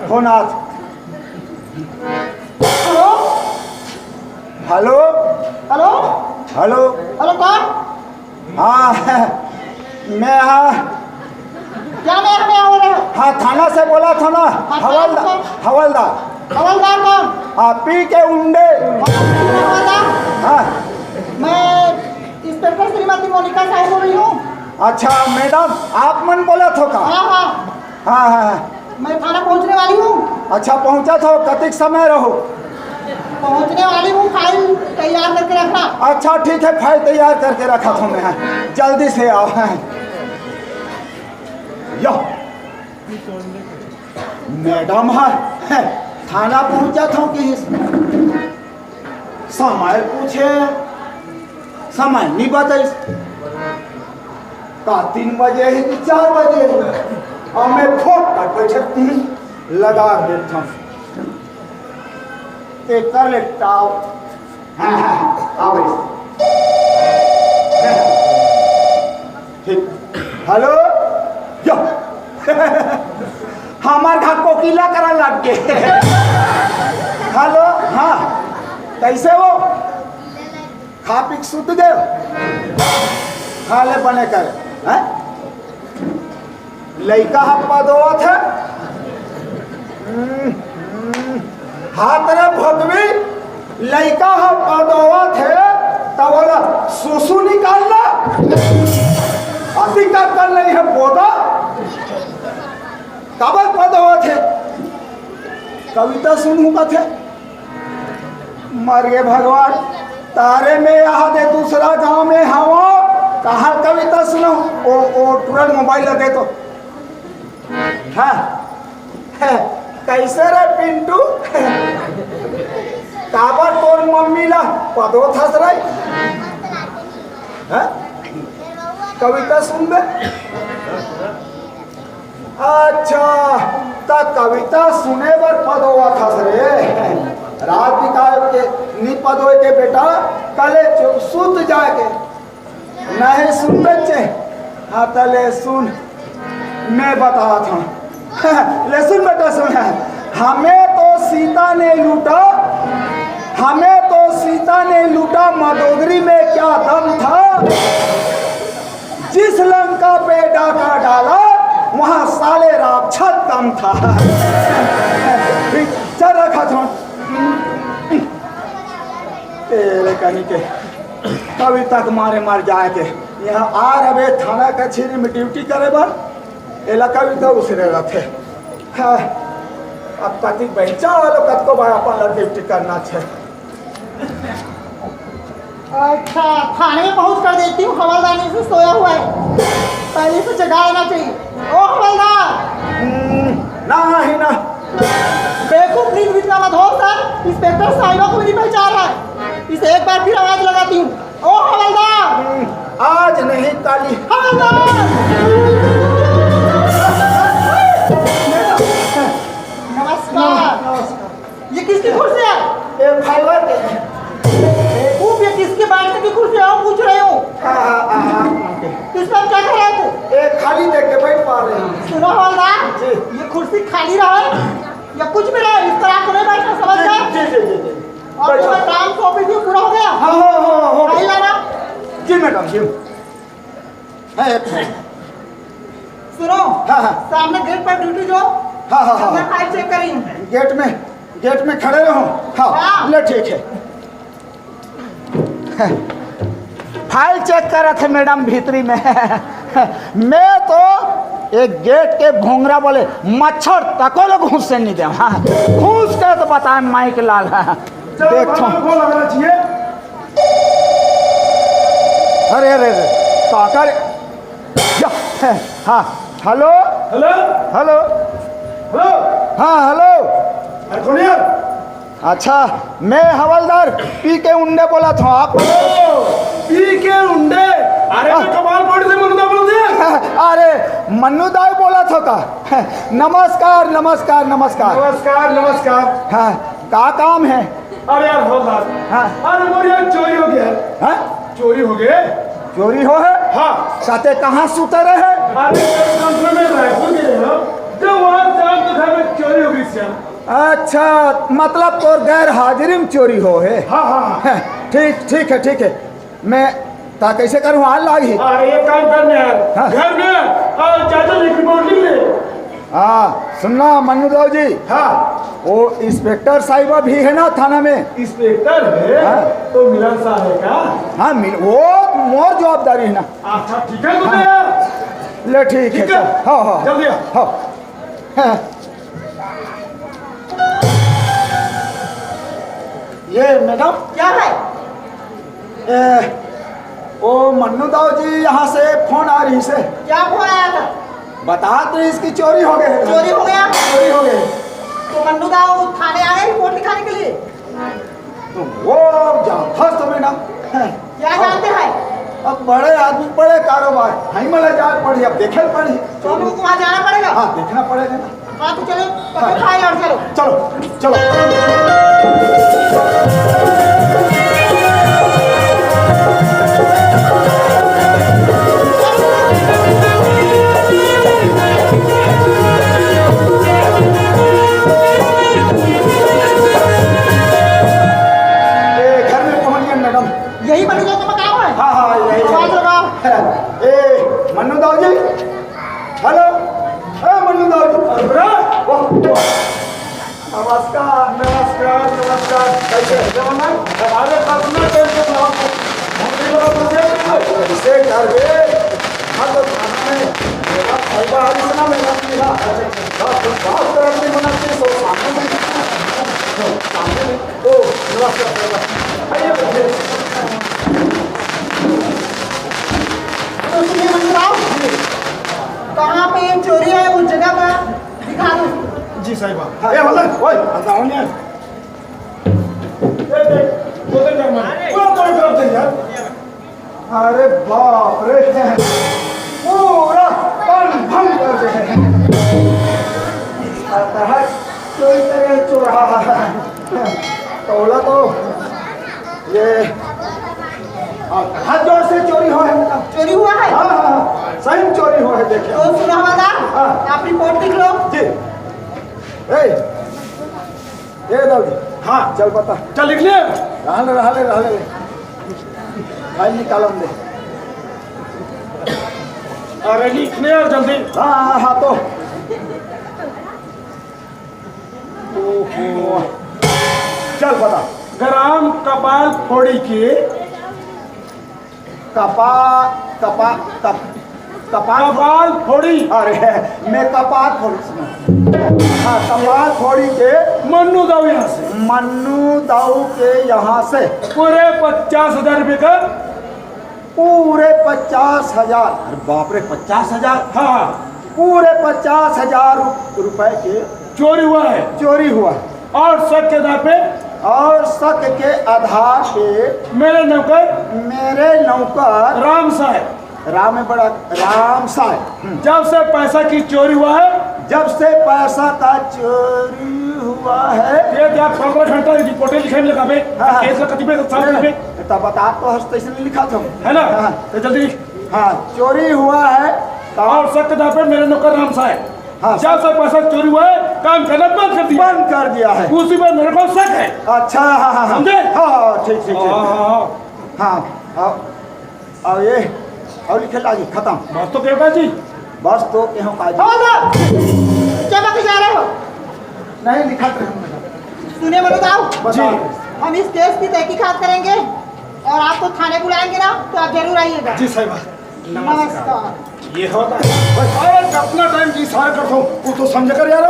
फोन आज। Hello hello hello hello hello कौन? हाँ मैं हाँ क्या मैं हो रहा हूँ? हाँ थाना से बोला था ना। हवलदार हवलदार हवलदार कौन? हाँ पीके उंडे। हवलदार हाँ मैं इंस्पेक्टर श्रीमती मोनिका साहब बोल रही हूँ। अच्छा मैडम आप मन बोला था का? हाँ हाँ हाँ हाँ मैं थाना पहुँचने वाली हूँ। अच्छा पहुंचा था कतिक समय रहो? पहुँचने वाली हूँ, फाइल तैयार करके रखना। अच्छा ठीक है फाइल तैयार करके रखा था मैं। जल्दी से आओ। यो मैडम है थाना पहुंचा था कि समय पूछे, समय नहीं बताई का 3 बजे है कि 4 बजे है। और मैं फोन कर बैठती लगा देता हूँ कर लेता हूँ। ठीक हेलो यो हमार घर को किला करा लग गए। हेलो हाँ कैसे हो? खा पी के सुत गए? खा ले बने कर लड़का हप्पा दोत है। हाथ रे भगवी लड़का हप्पा दोत है तब बोला सुसु निकालना अधिकार कर रही है बोदा काबल पद थे। कविता सुनू कथे मर गए भगवान तारे में यहाँ दे दूसरा गांव में हवा कहा कविता सुनो ओ तुरंत मोबाइल दे तो। हाँ कैसे रे पिंटू काबर तोर मम्मी ला पदो थस रही कविता सुन बे। अच्छा ता कविता सुने बर पदोवा थस रे रात बिताए के नी पदोए के बेटा कले सुत जाके नहीं सुन बच्चे। हाँ तले सुन मैं बता था ले सुन बेटा सुन। हमें तो सीता ने लूटा मदोदरी में क्या दम था। जिस लंका पे डाका डाला वहां साले राक्षस दम था। चल रखा था तेरे कहीं के कभी तक मारे मर जाए के यहाँ आ रहे थाना कचहरी में ड्यूटी करे बर एला कभी तो उसरे रखे। हाँ अब कति बच्चा वालों कत को भाई अपन ड्यूटी करना है। अच्छा थाने में पहुँच कर देती हूँ। हवलदार से सोया हुआ है, पहले से जगा देना चाहिए। ओ हवलदार नहीं ना बेवकूफ नींद बीतना मत हो सर। इंस्पेक्टर साहिबा को नहीं पहचान रहा है। इसे एक बार फिर आवाज लगाती हूँ। ओ हवलदार आज नहीं काली हवलदार नमस्कार। ये किसकी कुर्सी है? ये फाइबर के ये किसके बैठने की कुर्सी है? पूछ रहे हो इसमें क्या कर रहे थे? एक खाली देख के बैठ पा रहे हैं। सुनो हवलदार ये कुर्सी खाली रहे या कुछ भी रहे इस तरह को नहीं बैठना, समझ गए? जी और तुम्हारा काम सौंपी थी पूरा हो गया? हाँ फाइल लाना। जी मैडम जी सुनो हाँ, हाँ। सामने गेट पर ड्यूटी जो हाँ, हाँ, हाँ। मैं फाइल चेक करी हूँ। गेट में खड़े रहो। हाँ हाँ। ले ठीक है। फाइल चेक कर रहे थे मैडम भीतरी में। मैं तो एक गेट के भोंगरा बोले मच्छर तको लोग घूस से नहीं दे। हाँ घूस के तो बताए माइक लाल। देखो लगना चाहिए। अरे अरे अरे काका रे। हाँ हेलो हेलो हेलो हेलो हाँ हेलो। अरे कौन यार? अच्छा मैं हवलदार पी के उंडे बोला था। आप पी के उंडे? अरे मैं कमाल पॉइंट से मुन्ना बोल दिया। अरे मन्नू दाई बोला था का। नमस्कार नमस्कार नमस्कार। नमस्कार नमस्कार। हाँ का काम है? अरे यार हवलदार, हाँ अरे मोर यार चोरी हो गया। हाँ चोरी हो गए? चोरी हो है? हाँ। साथे कहाँ सुते रहे? अरे कंपनी में रायपुर गए हो, जब वहाँ जाम तो घर में चोरी हो गई श्याम। अच्छा मतलब तो गैर हाजिरी में चोरी हो है। हाँ हाँ हाँ। ठीक है मैं ता कैसे करूँ हाल लागी। अरे एक काम करने यार, हाँ। घर में और चाचा लिख रिपोर्ट लिख ले। हाँ सुनना मन्नू दाऊ जी, हाँ वो इंस्पेक्टर साहिबा भी है ना थाना में। इंस्पेक्टर है। हाँ। तो मिलन साहब है का? हाँ मिल वो मोर जवाबदारी है ना। अच्छा ठीक है तो यार। ले ठीक है। ठीक है। हाँ हाँ जल्दी आ। हाँ ये मैडम क्या है? ओ मन्नू दाऊ जी यहाँ से फोन आ रही से क्या फोन आया था? बता तो इसकी चोरी हो गई। चोरी हो गया? चोरी हो गई। तो मन्नू दाऊ थाने आ गए रिपोर्ट लिखाने के लिए। तो वो जानता तो मैडम। क्या जानते हैं? अब बड़े आदमी बड़े कारोबार हाई मला जा पड़ी, अब देखे पड़ी। तो हमको वहाँ जाना पड़ेगा। हाँ देखना पड़ेगा ना। हाँ तो चलो पकड़ फाइल और चलो। चलो चलो। ये घर में पहुंच गए मैडम। यही मन्नू दाऊ का काम है। हाँ हाँ यही आवाज लगाओ। ए मन्नू दाऊ जी हेलो। मन्नू दाऊ जी नमस्कार नमस्कार नमस्कार। कैसे हैं? हमारे पर्सनल टेल के खिलाफ कैसे कर गए? हाँ तो खाना में मेरा फायदा आज सुना मेरा मिला। बात करने में मना के सो सामने में ओ नमस्कार आइए बैठिए। तो सुनिए मन्नू दाऊ, कहाँ पे चोरी है उस जगह पर दिखा दो। जी साहिबा। हाँ ये बोला ओए बताओ नहीं। अरे बाप रे पूरा तन भंग कर दे। चोरी करे चोरा तोला तो ये हाथ जोर से चोरी हो है मतलब। चोरी हुआ है? हाँ हाँ हाँ सही में चोरी हो है देखिए। तो सुनो हवलदार, हाँ। आप रिपोर्ट लिख लो। जी ये दाऊ जी हाँ चल बता। चल लिख ले। रहले फाइल निकालो दे। अरे लिखने और जल्दी। हाँ तो ओहो चल बता। ग्राम कपाल फोड़ी के कपाल फोड़ी। अरे मैं कपाल फोड़ी सुना। हाँ कपाल फोड़ी के मन्नू दाऊ यहाँ से मन्नू दाऊ के यहाँ से पूरे 50,000 रुपये का। पूरे 50,000। अरे बाप रे 50,000। हाँ पूरे 50,000 रुपए के चोरी हुआ है। चोरी हुआ और शक के आधार पे और शक के आधार पे मेरे नौकर राम साहब राम साहब जब से पैसा की चोरी हुआ है, जब से पैसा का चोरी हुआ है। ये क्या 15 घंटा रिपोर्टें लिखे में लगा पे हाँ। केस कति पे साल पे तब बता तो स्टेशन लिखा था है ना। हाँ। तो जल्दी लिख। हाँ चोरी हुआ है और शक के आधार पे मेरे नौकर राम साहब हाँ। जब से पैसा चोरी हुआ है काम करना बंद कर दिया। बंद कर दिया है। उसी में मेरे को शक है। अच्छा हाँ हाँ समझे? हाँ ठीक हाँ हाँ अब ये और लिखे लागी खत्म। बात तो क्या जी बस तो क्यों काजी हवलदार क्या बाकी जा रहे हो? नहीं लिखा तो हम मैडम। सुनिए मनोदाव, बताओ। हम इस केस की तहकीकात करेंगे और आपको थाने बुलाएंगे ना तो आप जरूर आइएगा। जी साहिबा नमस्कार। ये होता है अरे अपना टाइम की सारा करता हूँ वो तो समझ कर यार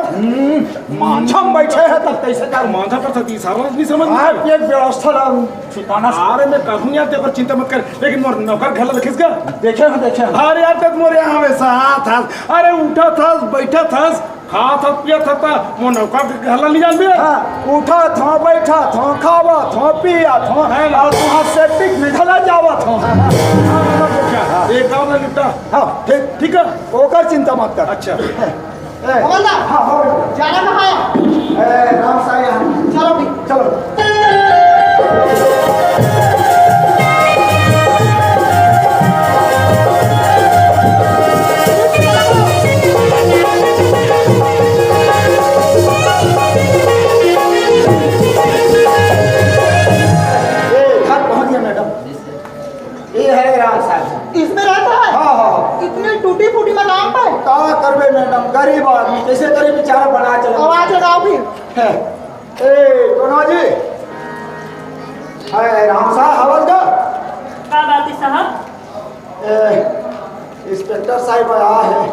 मांझा में बैठे हैं तब कैसे कर माथा पर सकती सारा नहीं समझ आप एक व्यवस्था ना ठिकाना अरे मैं कहूँ यार तेरे पर चिंता मत कर लेकिन मोर नौकर घर रखिस का देखे अरे यार तक मोर यहाँ हमेशा था अरे उठा था बैठा था खा था पिया था मोर नौकर घर ले जान भी हाँ उठा था बैठा था खावा था पिया था और वहाँ सेप्टिक में ढला जावा था। एक गाँव में निपटा हाँ ठीक है ओकर चिंता मत कर। अच्छा हवलदार हाँ हो गया। जाना कहाँ है? राम साई यहाँ चलो ठीक। चलो घर पहुँच गया मैडम। ये है राम साई। इसमें रहता है? हाँ हाँ इतनी टूटी फूटी मकान पर का करबे मैडम गरीब आदमी कैसे करे बेचारा बना चलो आवाज लगाओ फिर। है ए दोनों जी है राम साहब हवलदार का बात है साहब? इंस्पेक्टर साहब आया है।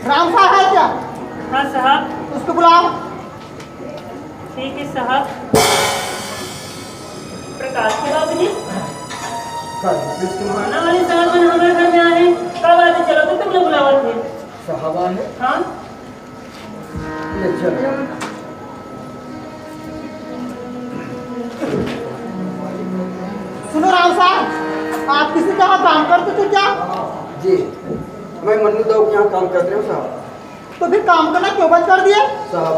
राम साहब है क्या? हाँ साहब। उसको बुलाओ। ठीक है साहब। प्रकाश के बाबू जी खाना वाले साहब मैंने हमारे घर में आए का बात है? चलो तो तुम लोग बुलावा थे। साहबा है हाँ ये चलो सुनो राम साहब, आप किसी का काम करते थे क्या? जी मैं मन्नू दाऊ के यहाँ काम करते हूँ साहब। तो फिर काम करना क्यों बंद कर दिया? साहब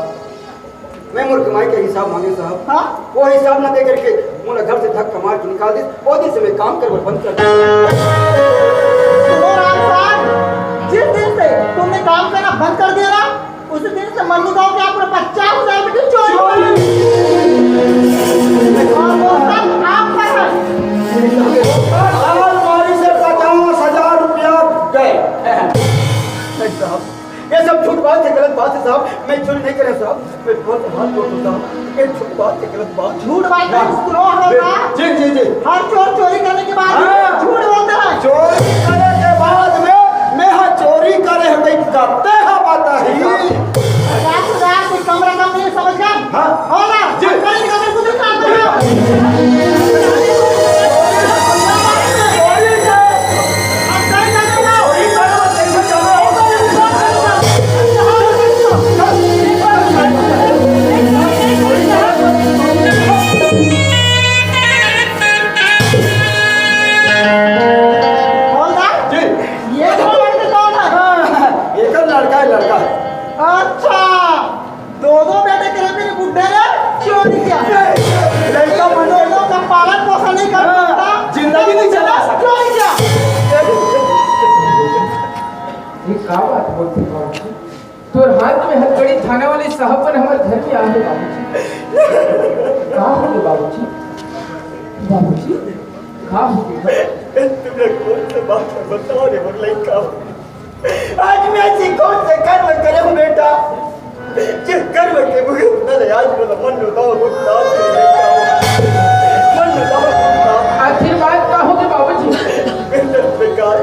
मैं मोर कमाई का हिसाब मांगे साहब। हाँ वो हिसाब ना दे करके मुझे घर से धक्का मार के निकाल दे वो दिन से मैं काम कर बंद कर दिया। सुनो राम साहब, जिस दिन से तुमने काम करना बंद कर दिया ना उसी दिन से मन्नू गाँव के आपको 50,000 रुपये की चोरी और वो सब आप पर है। अलमारी से 50,000 रुपया गए। नहीं साहब ये सब झूठ बात है गलत बात है साहब। मैं चोरी नहीं करे साहब। मैं बहुत हाथ जोड़ता हूँ ये झूठ बात है गलत बात। झूठ बात है सुनो हवलदार, जी जी जी हर चोर चोरी करने के बाद हाँ। झूठ बोलते हैं। चोरी करे के बाद में मैं हाँ चोरी करे हम नहीं करते हैं बात है। 50,000 कोई कम रकम नहीं समझ गए? हाँ। हवलदार जी। सरकारी निगम को भी काम करो। हवलदार जी ये दो लड़के कौन है? एक लड़का है लड़का। अच्छा, दो बेटे के लिए बुढ़े ने चोरी किया। लड़का मनोलों का पालन पोषण नहीं कर सकता, जिंदगी नहीं चला सकता। चोरी किया। ये का बात बोलते बाबूजी? तोर हाथ में हथकड़ी थाने वाले साहब पर हमारे घर में आए बाबूजी। का हो बाबूजी? बाबूजी का हो? तुमने कौन से बात है बताओ रे मुरली का। आज मैं ऐसी कौन से कर्म करे हूँ बेटा जिस कर्म के मुझे उतने आज मेरा मन उदास होता मन उदास होता। आखिर बात का होगी बाबूजी? बेकार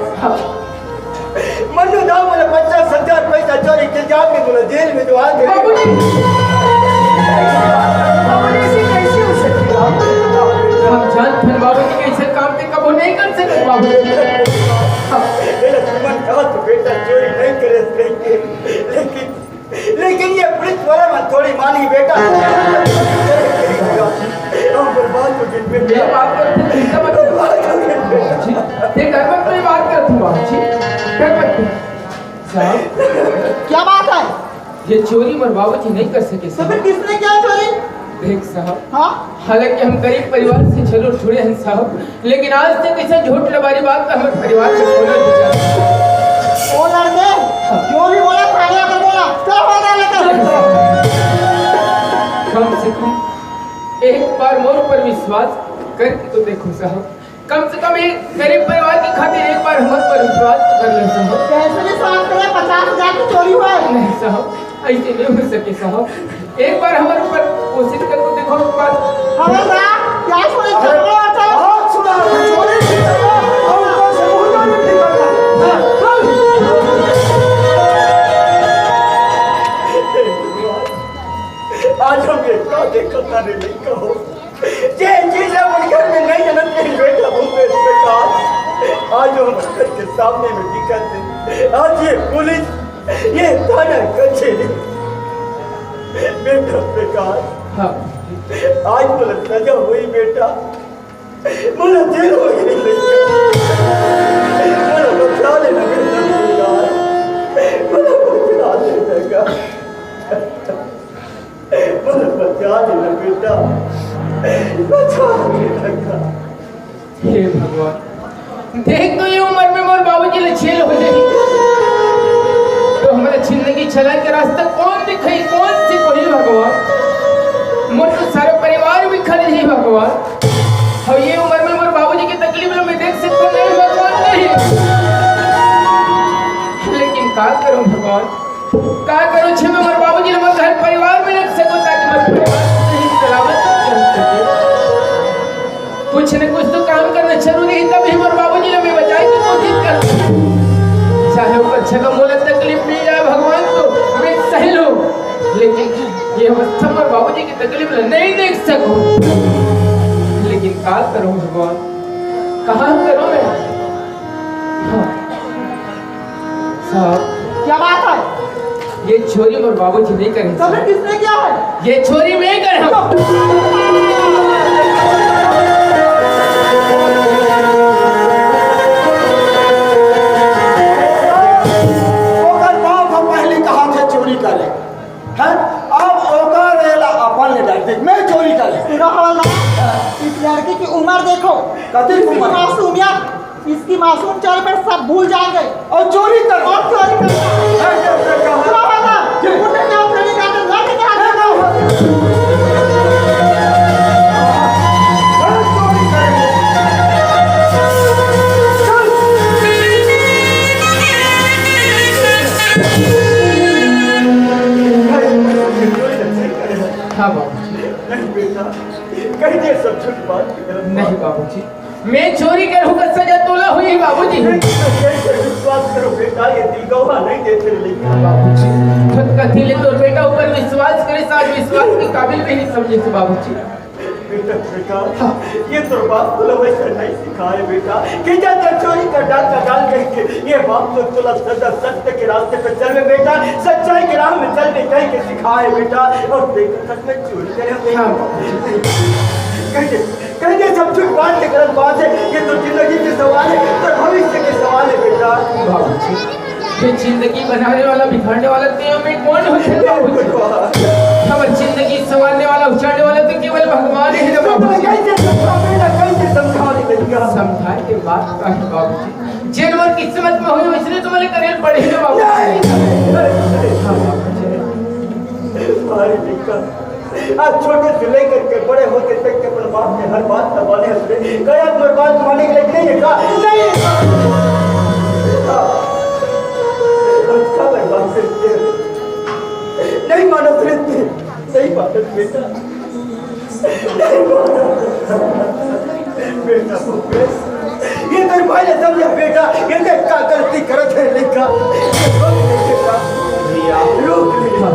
मन उदास मुझे 50,000 पैसा चोरी के जाम में मुझे जेल में जो आ गए। बाबूजी ऐसे कैसे हो सकती है? हम जानते हैं बाबूजी के ऐसे काम पे कबूल नहीं कर सकते बाबूजी। मन कहा तो बेटा चोरी नहीं करे लेकिन ये पुलिस वाला मैं थोड़ी मानी बेटा। हम बर्बाद हो गए ये बेटा। बात करते हैं इसका मतलब बाबूजी ये घर में कोई बात करती हूँ बाबूजी क्या करते हैं साहब? क्या बात है? ये चोरी मर बाबूजी नहीं कर सके तो फिर साहब। किसने किया चोरी? देख साहब हाँ हालांकि हम गरीब परिवार से जरूर जुड़े हैं साहब लेकिन आज तक ऐसा झूठ लबारी बात का हमें परिवार में बोला नहीं जाता। वो लड़के जो भी बोला थाने आकर बोला चलो हवलदार लेकर। कम से कम एक बार मोर पर विश्वास करके तो देखो साहब। कम से कम एक गरीब परिवार की खातिर एक बार हम पर विश्वास तो कर ले साहब। कैसे विश्वास साहब ऐसे नहीं हो सके साहब। एक बार हमारे ऊपर कोशिश करके देखो एक बार। हवलदार क्या सुने झगड़ा होता है? बहुत सुना चोरी नहीं करना और ऊपर से मुंहजानी नहीं करना। आज हम ये क्या देखो तारे नहीं कहो जे चीजें बनकर में नहीं जनम के बेटा भूपेश प्रकाश आज हम घर के सामने में दिक्कत है। आज ये पुलिस ये थाना कचहरी बेटा प्रकाश हाँ आज बोला सजा हुई बेटा बोला जेल हो गई बोला बचा लेना बेटा बोला बचा लेना बोला बचा लेना बेटा बचा लेना। हे भगवान देख तो ये उम्र में मोर बाबूजी ले छेल हो जाई तो हमारा जिंदगी चला के रास्ता कौन दिखाई कौन से कोई भगवान मोर तो सारा परिवार भी खड़े ही भगवान और ये उम्र में मोर बाबूजी की तकलीफ में देख सकता नहीं भगवान नहीं। लेकिन का करूं भगवान का करूं छे में मोर बाबूजी ने मोर घर परिवार में रख सको ताकि मोर परिवार सही सलामत चल सके। कुछ न कुछ तो काम करना जरूरी है तभी मोर बाबूजी ने मैं बचाए की कोशिश कर चाहे वो अच्छा का मोला तकलीफ मिल जाए भगवान तो मैं सह लूं लेकिन ये अवस्था मोर बाबूजी की तकलीफ नहीं देख सकूं। लेकिन का करूं भगवान कहाँ करूं मैं। हाँ साहब क्या बात है? ये चोरी मोर बाबूजी नहीं करे तभी किसने किया है? ये चोरी मैं कर मैं चोरी करे सुनो हवलदार इस लड़की की उम्र देखो कतई इसकी उम्र? मासूमियत इसकी मासूम चेहरे पर सब भूल जाएंगे और चोरी कर और चोरी करना। सुनो हवलदार उन्हें क्या चोरी करना लड़के क्या हाँ बाबूजी नहीं बेटा कहीं दे सब झूठ बात नहीं बाबूजी मैं चोरी करूँगा सजा तोला हुई बाबूजी। विश्वास करो बेटा ये दिल गवाह नहीं देते लेकिन बाबूजी खुद का दिल तो बेटा ऊपर विश्वास करे साथ विश्वास के काबिल भी नहीं समझे थे बाबूजी। बेटा बेटा ये तो बाप को वैसा नहीं सिखाए बेटा कि जब तक चोरी का डाल करके ये बाप तो तुला सदा सत्य के रास्ते पर चल बेटा सच्चाई के राह में चलने कहीं के सिखाए बेटा और बेटा सच में चोरी करे कहीं सब झूठ बात है गलत बात है ये तो जिंदगी के सवाल है तो भविष्य के सवाल है बेटा। बाबूजी ये जिंदगी बनाने वाला बिगाड़ने वाला तो मैं कौन होते हैं बाबूजी। हमारी जिंदगी संवारने वाला उछाड़ने वाला तो केवल भगवान ही है बाबूजी। समझाए के बात का है बाबूजी जिनवर किस्मत में हुई इसलिए तुम्हारे करेल पड़े हैं बाबूजी। आज छोटे से लेकर के बड़े होते तक के अपने बाप ने हर बात दबाने हंसते कया तुम्हारी बात मानने के लिए नहीं है का नहीं अच्छा मैं बात करती है नहीं मानो रहते सही बात है बेटा नहीं मानो बेटा भूपेश ये तेरे भाई ने समझा बेटा ये देख का गलती करत है लेका रोक लिया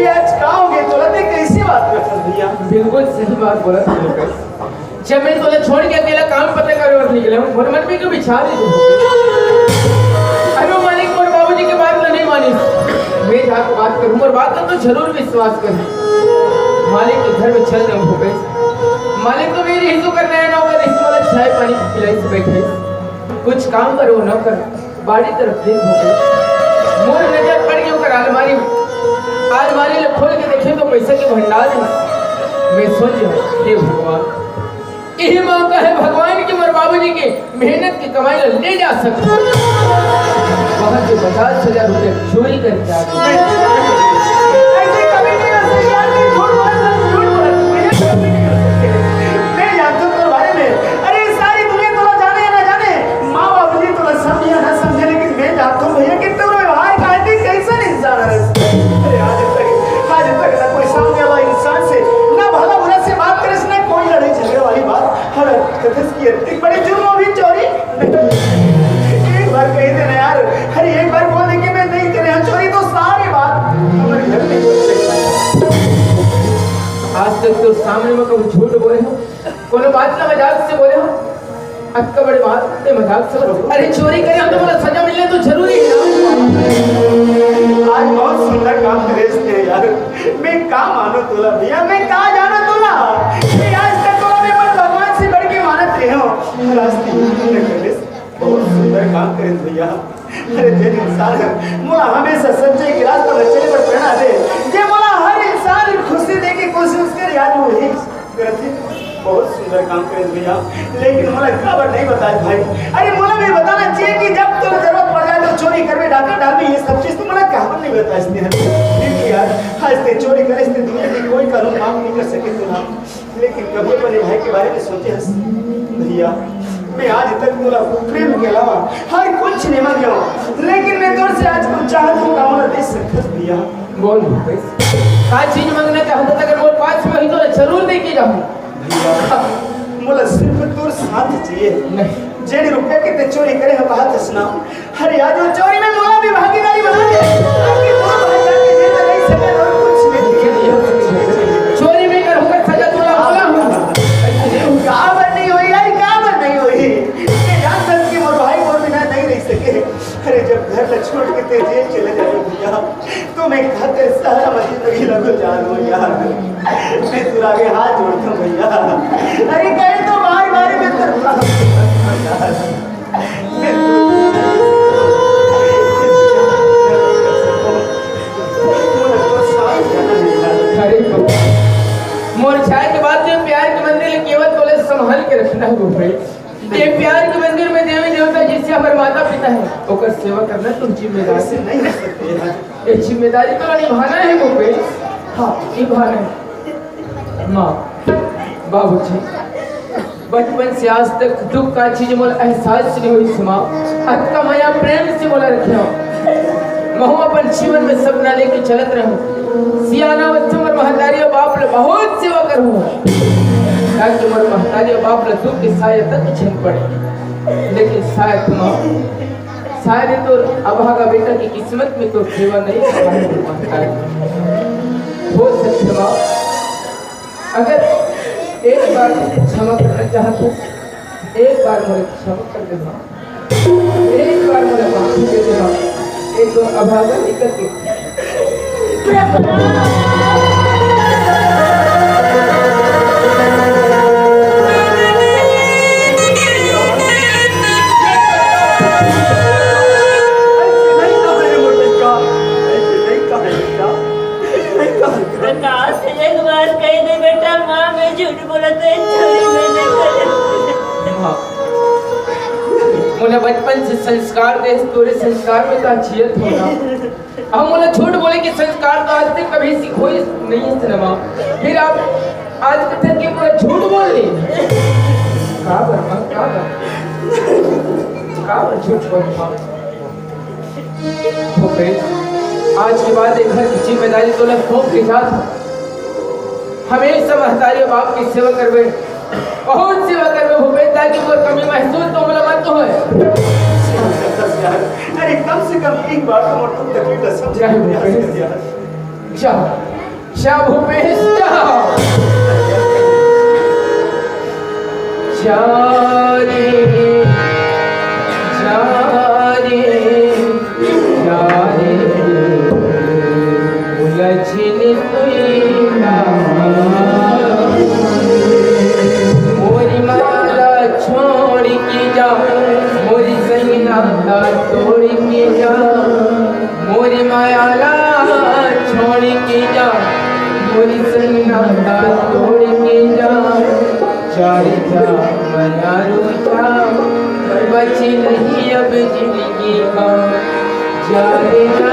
ये आज खाओगे तो लगे कैसी बात कर दिया बिल्कुल सही बात बोला तुमने। जब मैं तोला छोड़ के अकेला काम पता करे और निकले हूँ घर मन में क्यों बिछा दी अरे मालिक और बाबूजी की बात नहीं मानी मैं जाकर बात करूँ और बात कर तो जरूर विश्वास कर मालिक के घर में चल रहे भूपेश मालिक तो मेरी हिस्सों करना है नौकर इस वाला चाय पानी पिलाई से बैठे कुछ काम करो नौकर बाड़ी तरफ देख भूपेश मोर नजर पड़ गई ऊपर अलमारी ले खोल के देखे तो पैसे के भंडार में मैं सोच हे भगवान यही मौका है भगवान की मोर बाबूजी के मेहनत की कमाई ले जा सकते वहां से 50,000 रुपए चोरी करके आ गए ऐसे कभी नहीं हो सकता यार मैं झूठ बोला मैं जानता हूं तुम्हारे बारे में अरे सारी दुनिया तो जाने या ना जाने माँ बाबूजी तो समझे ना समझे लेकिन मैं जानता हूं भैया कि तुम व्यवहार का कैसा इंसान है सामने में कभी झूठ बोले हो, कोनो बात ना मजाक से बोले हो, अक्का बड़े बात ये मजाक से बोलो। अरे चोरी करे हम तो बोला सजा मिलने तो जरूरी है ना। आज बहुत सुंदर काम करे इसने यार। मैं का मानो तोला भैया, मैं का जाना तोला। मैं आज तक तोला में पर भगवान से बढ़ के मानत रहे हो। रास्ते में करे बहुत सुंदर काम करे भैया। अरे जे इंसान मोला हमेशा सच्चे के रास्ते पर चले पर प्रेरणा दे। जे मोला हर इंसान खुशी दे के कोशिश कर यार वो ही करते। बहुत सुंदर काम करे भैया, लेकिन मोला खबर नहीं बताए भाई। अरे मोला भी बताना चाहिए कि जब तो जरूरत पड़ जाए तो चोरी करवे, डाका डालवे, ये सब चीज तो मोला खबर नहीं बताए इसने यार। आज ते चोरी करे इसने दुनिया की कोई कानून माफ नहीं कर सके तो ना। लेकिन कभी अपने भाई के बारे में सोचे हंस भैया। मैं आज तक मोला प्रेम के अलावा हर कुछ नहीं मांगा, लेकिन मैं तोर से आज कुछ चाहता हूँ मोला दे सकत भैया। बोल का चीज मांगना चाहता था, अगर बोल 5 वही तो जरूर दे के जाऊँ भैया। मोला सिर्फ तोर साथ चाहिए। नहीं जेडी रुपया कितने चोरी करे हम बात सुना। अरे आज वो चोरी में मोला भी भागीदारी बना दे ताकि तू भाई जाके जेल में नहीं सके और कुछ नहीं। चोरी में कर होगा सजा तोला बोला हूँ काबर नहीं हुई यार, काबर नहीं हुई। ये जान सक कि मोर भाई मोर बिना नहीं रह सके। अरे जब घर ल छोड़ के ते जेल चले जाए भैया तो मैं खातिर सारा जिंदगी लगो जानो यार। मैं तुरा आगे हाथ जोड़ता हूँ भैया। अरे कहे तो बार बार में करता मोरछाई के बाद जो प्यार के मंदिर केवल बोले संभाल के रखना है गोपे। ये प्यार के मंदिर में देवी देवता जिससे हमारे माता पिता है ओकर सेवा करना तुम जिम्मेदार से नहीं हो सकते यार। ये जिम्मेदारी तो निभाना है गोपे। हाँ निभाना है। माँ बाबूजी बचपन से आज तक दुख का चीज मोल एहसास नहीं हुई सुमा। अक्का माया प्रेम से मोला रखियो। महू अपन जीवन में सपना लेके चलत रहूं। सियाना बच्चों और महतारी और बाप ले बहुत सेवा करूं ताकि मोर महतारी और बाप ले दुख की सहायता झेल पड़े। लेकिन शायद तो अभागा बेटा की किस्मत में तो सेवा नहीं हो सकती माँ। अगर एक बार क्षमा करना चाहता, एक बार मुझे क्षमा कर देना, एक बार मुझे माफी दे देना। एक तो अभागा निकल के एक बार कह दे बेटा माँ मैं झूठ बोला तो चोरी मैंने करी। मुझे बचपन से संस्कार दे, तोरे संस्कार में तो अच्छियत होना। हम मुझे झूठ बोले कि संस्कार तो आज तक कभी सीखोई नहीं है सिनेमा। फिर आप आज कथन के पूरा झूठ बोल ली। का झूठ बोल आज के बाद एक घर की जिम्मेदारी तो लग थोप के साथ हमेशा महतारी बाप की सेवा करवे, बहुत सेवा करवे भूपे ताकि वो कमी महसूस तो मला मत हो। अरे कम से कम एक बार तो मोर तुम तकलीफ का समझ जाओ जाओ भूपेश जाओ जारे जारे जारे उलझने मोरी माला छोड़ के जा, मोरी सैना तोड़ के जा, मोरी माला छोड़ के जा, मोरी सैना तोड़ के जा। चारे जा मना रोजा बची नहीं अब जिंदगी का। जारे जा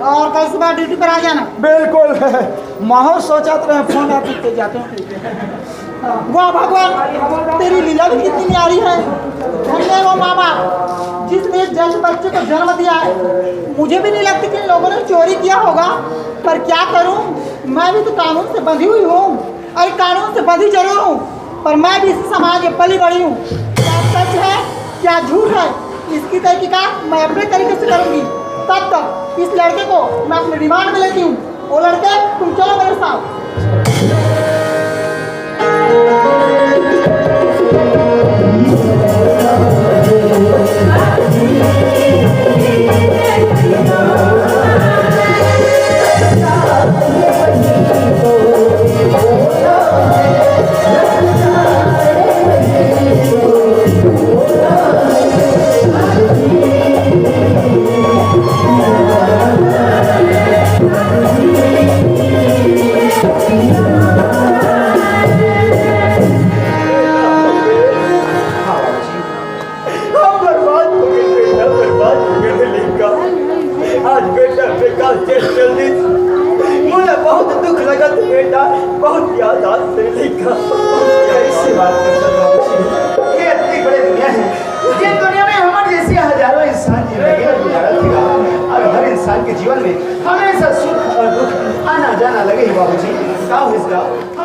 और कल सुबह ड्यूटी पर आ जाना। बिल्कुल माहौल सोचा रहे फोन आप के जाते हैं। वाह भगवान, तेरी लीला भी कितनी न्यारी है। धन्य वो माँ बाप जिसने जल बच्चे को जन्म दिया है। मुझे भी नहीं लगती कि इन लोगों ने चोरी किया होगा, पर क्या करूं, मैं भी तो कानून से बंधी हुई हूँ। अरे कानून से बंधी जरूर हूँ, पर मैं भी इस समाज में पली बड़ी हूँ। क्या सच है क्या झूठ है, इसकी तहकीकात मैं अपने तरीके से करूँगी। तब तक इस लड़के को मैं अपने रिमांड में लेती हूँ। वो लड़के तुम चलो मेरे साथ। आज बेटा बेकार जेल चल दी। मुझे बहुत दुख लगा तो बेटा, बहुत याद आज से लिखा। कैसी बात करता हूँ, ये इतनी बड़ी दुनिया है। ये दुनिया में हमारे जैसे हजारों इंसान जिंदगी गुजारा थे और हर इंसान के जीवन में हमेशा सुख और दुख आना जाना लगे ही। बाबूजी क्या हुआ इसका?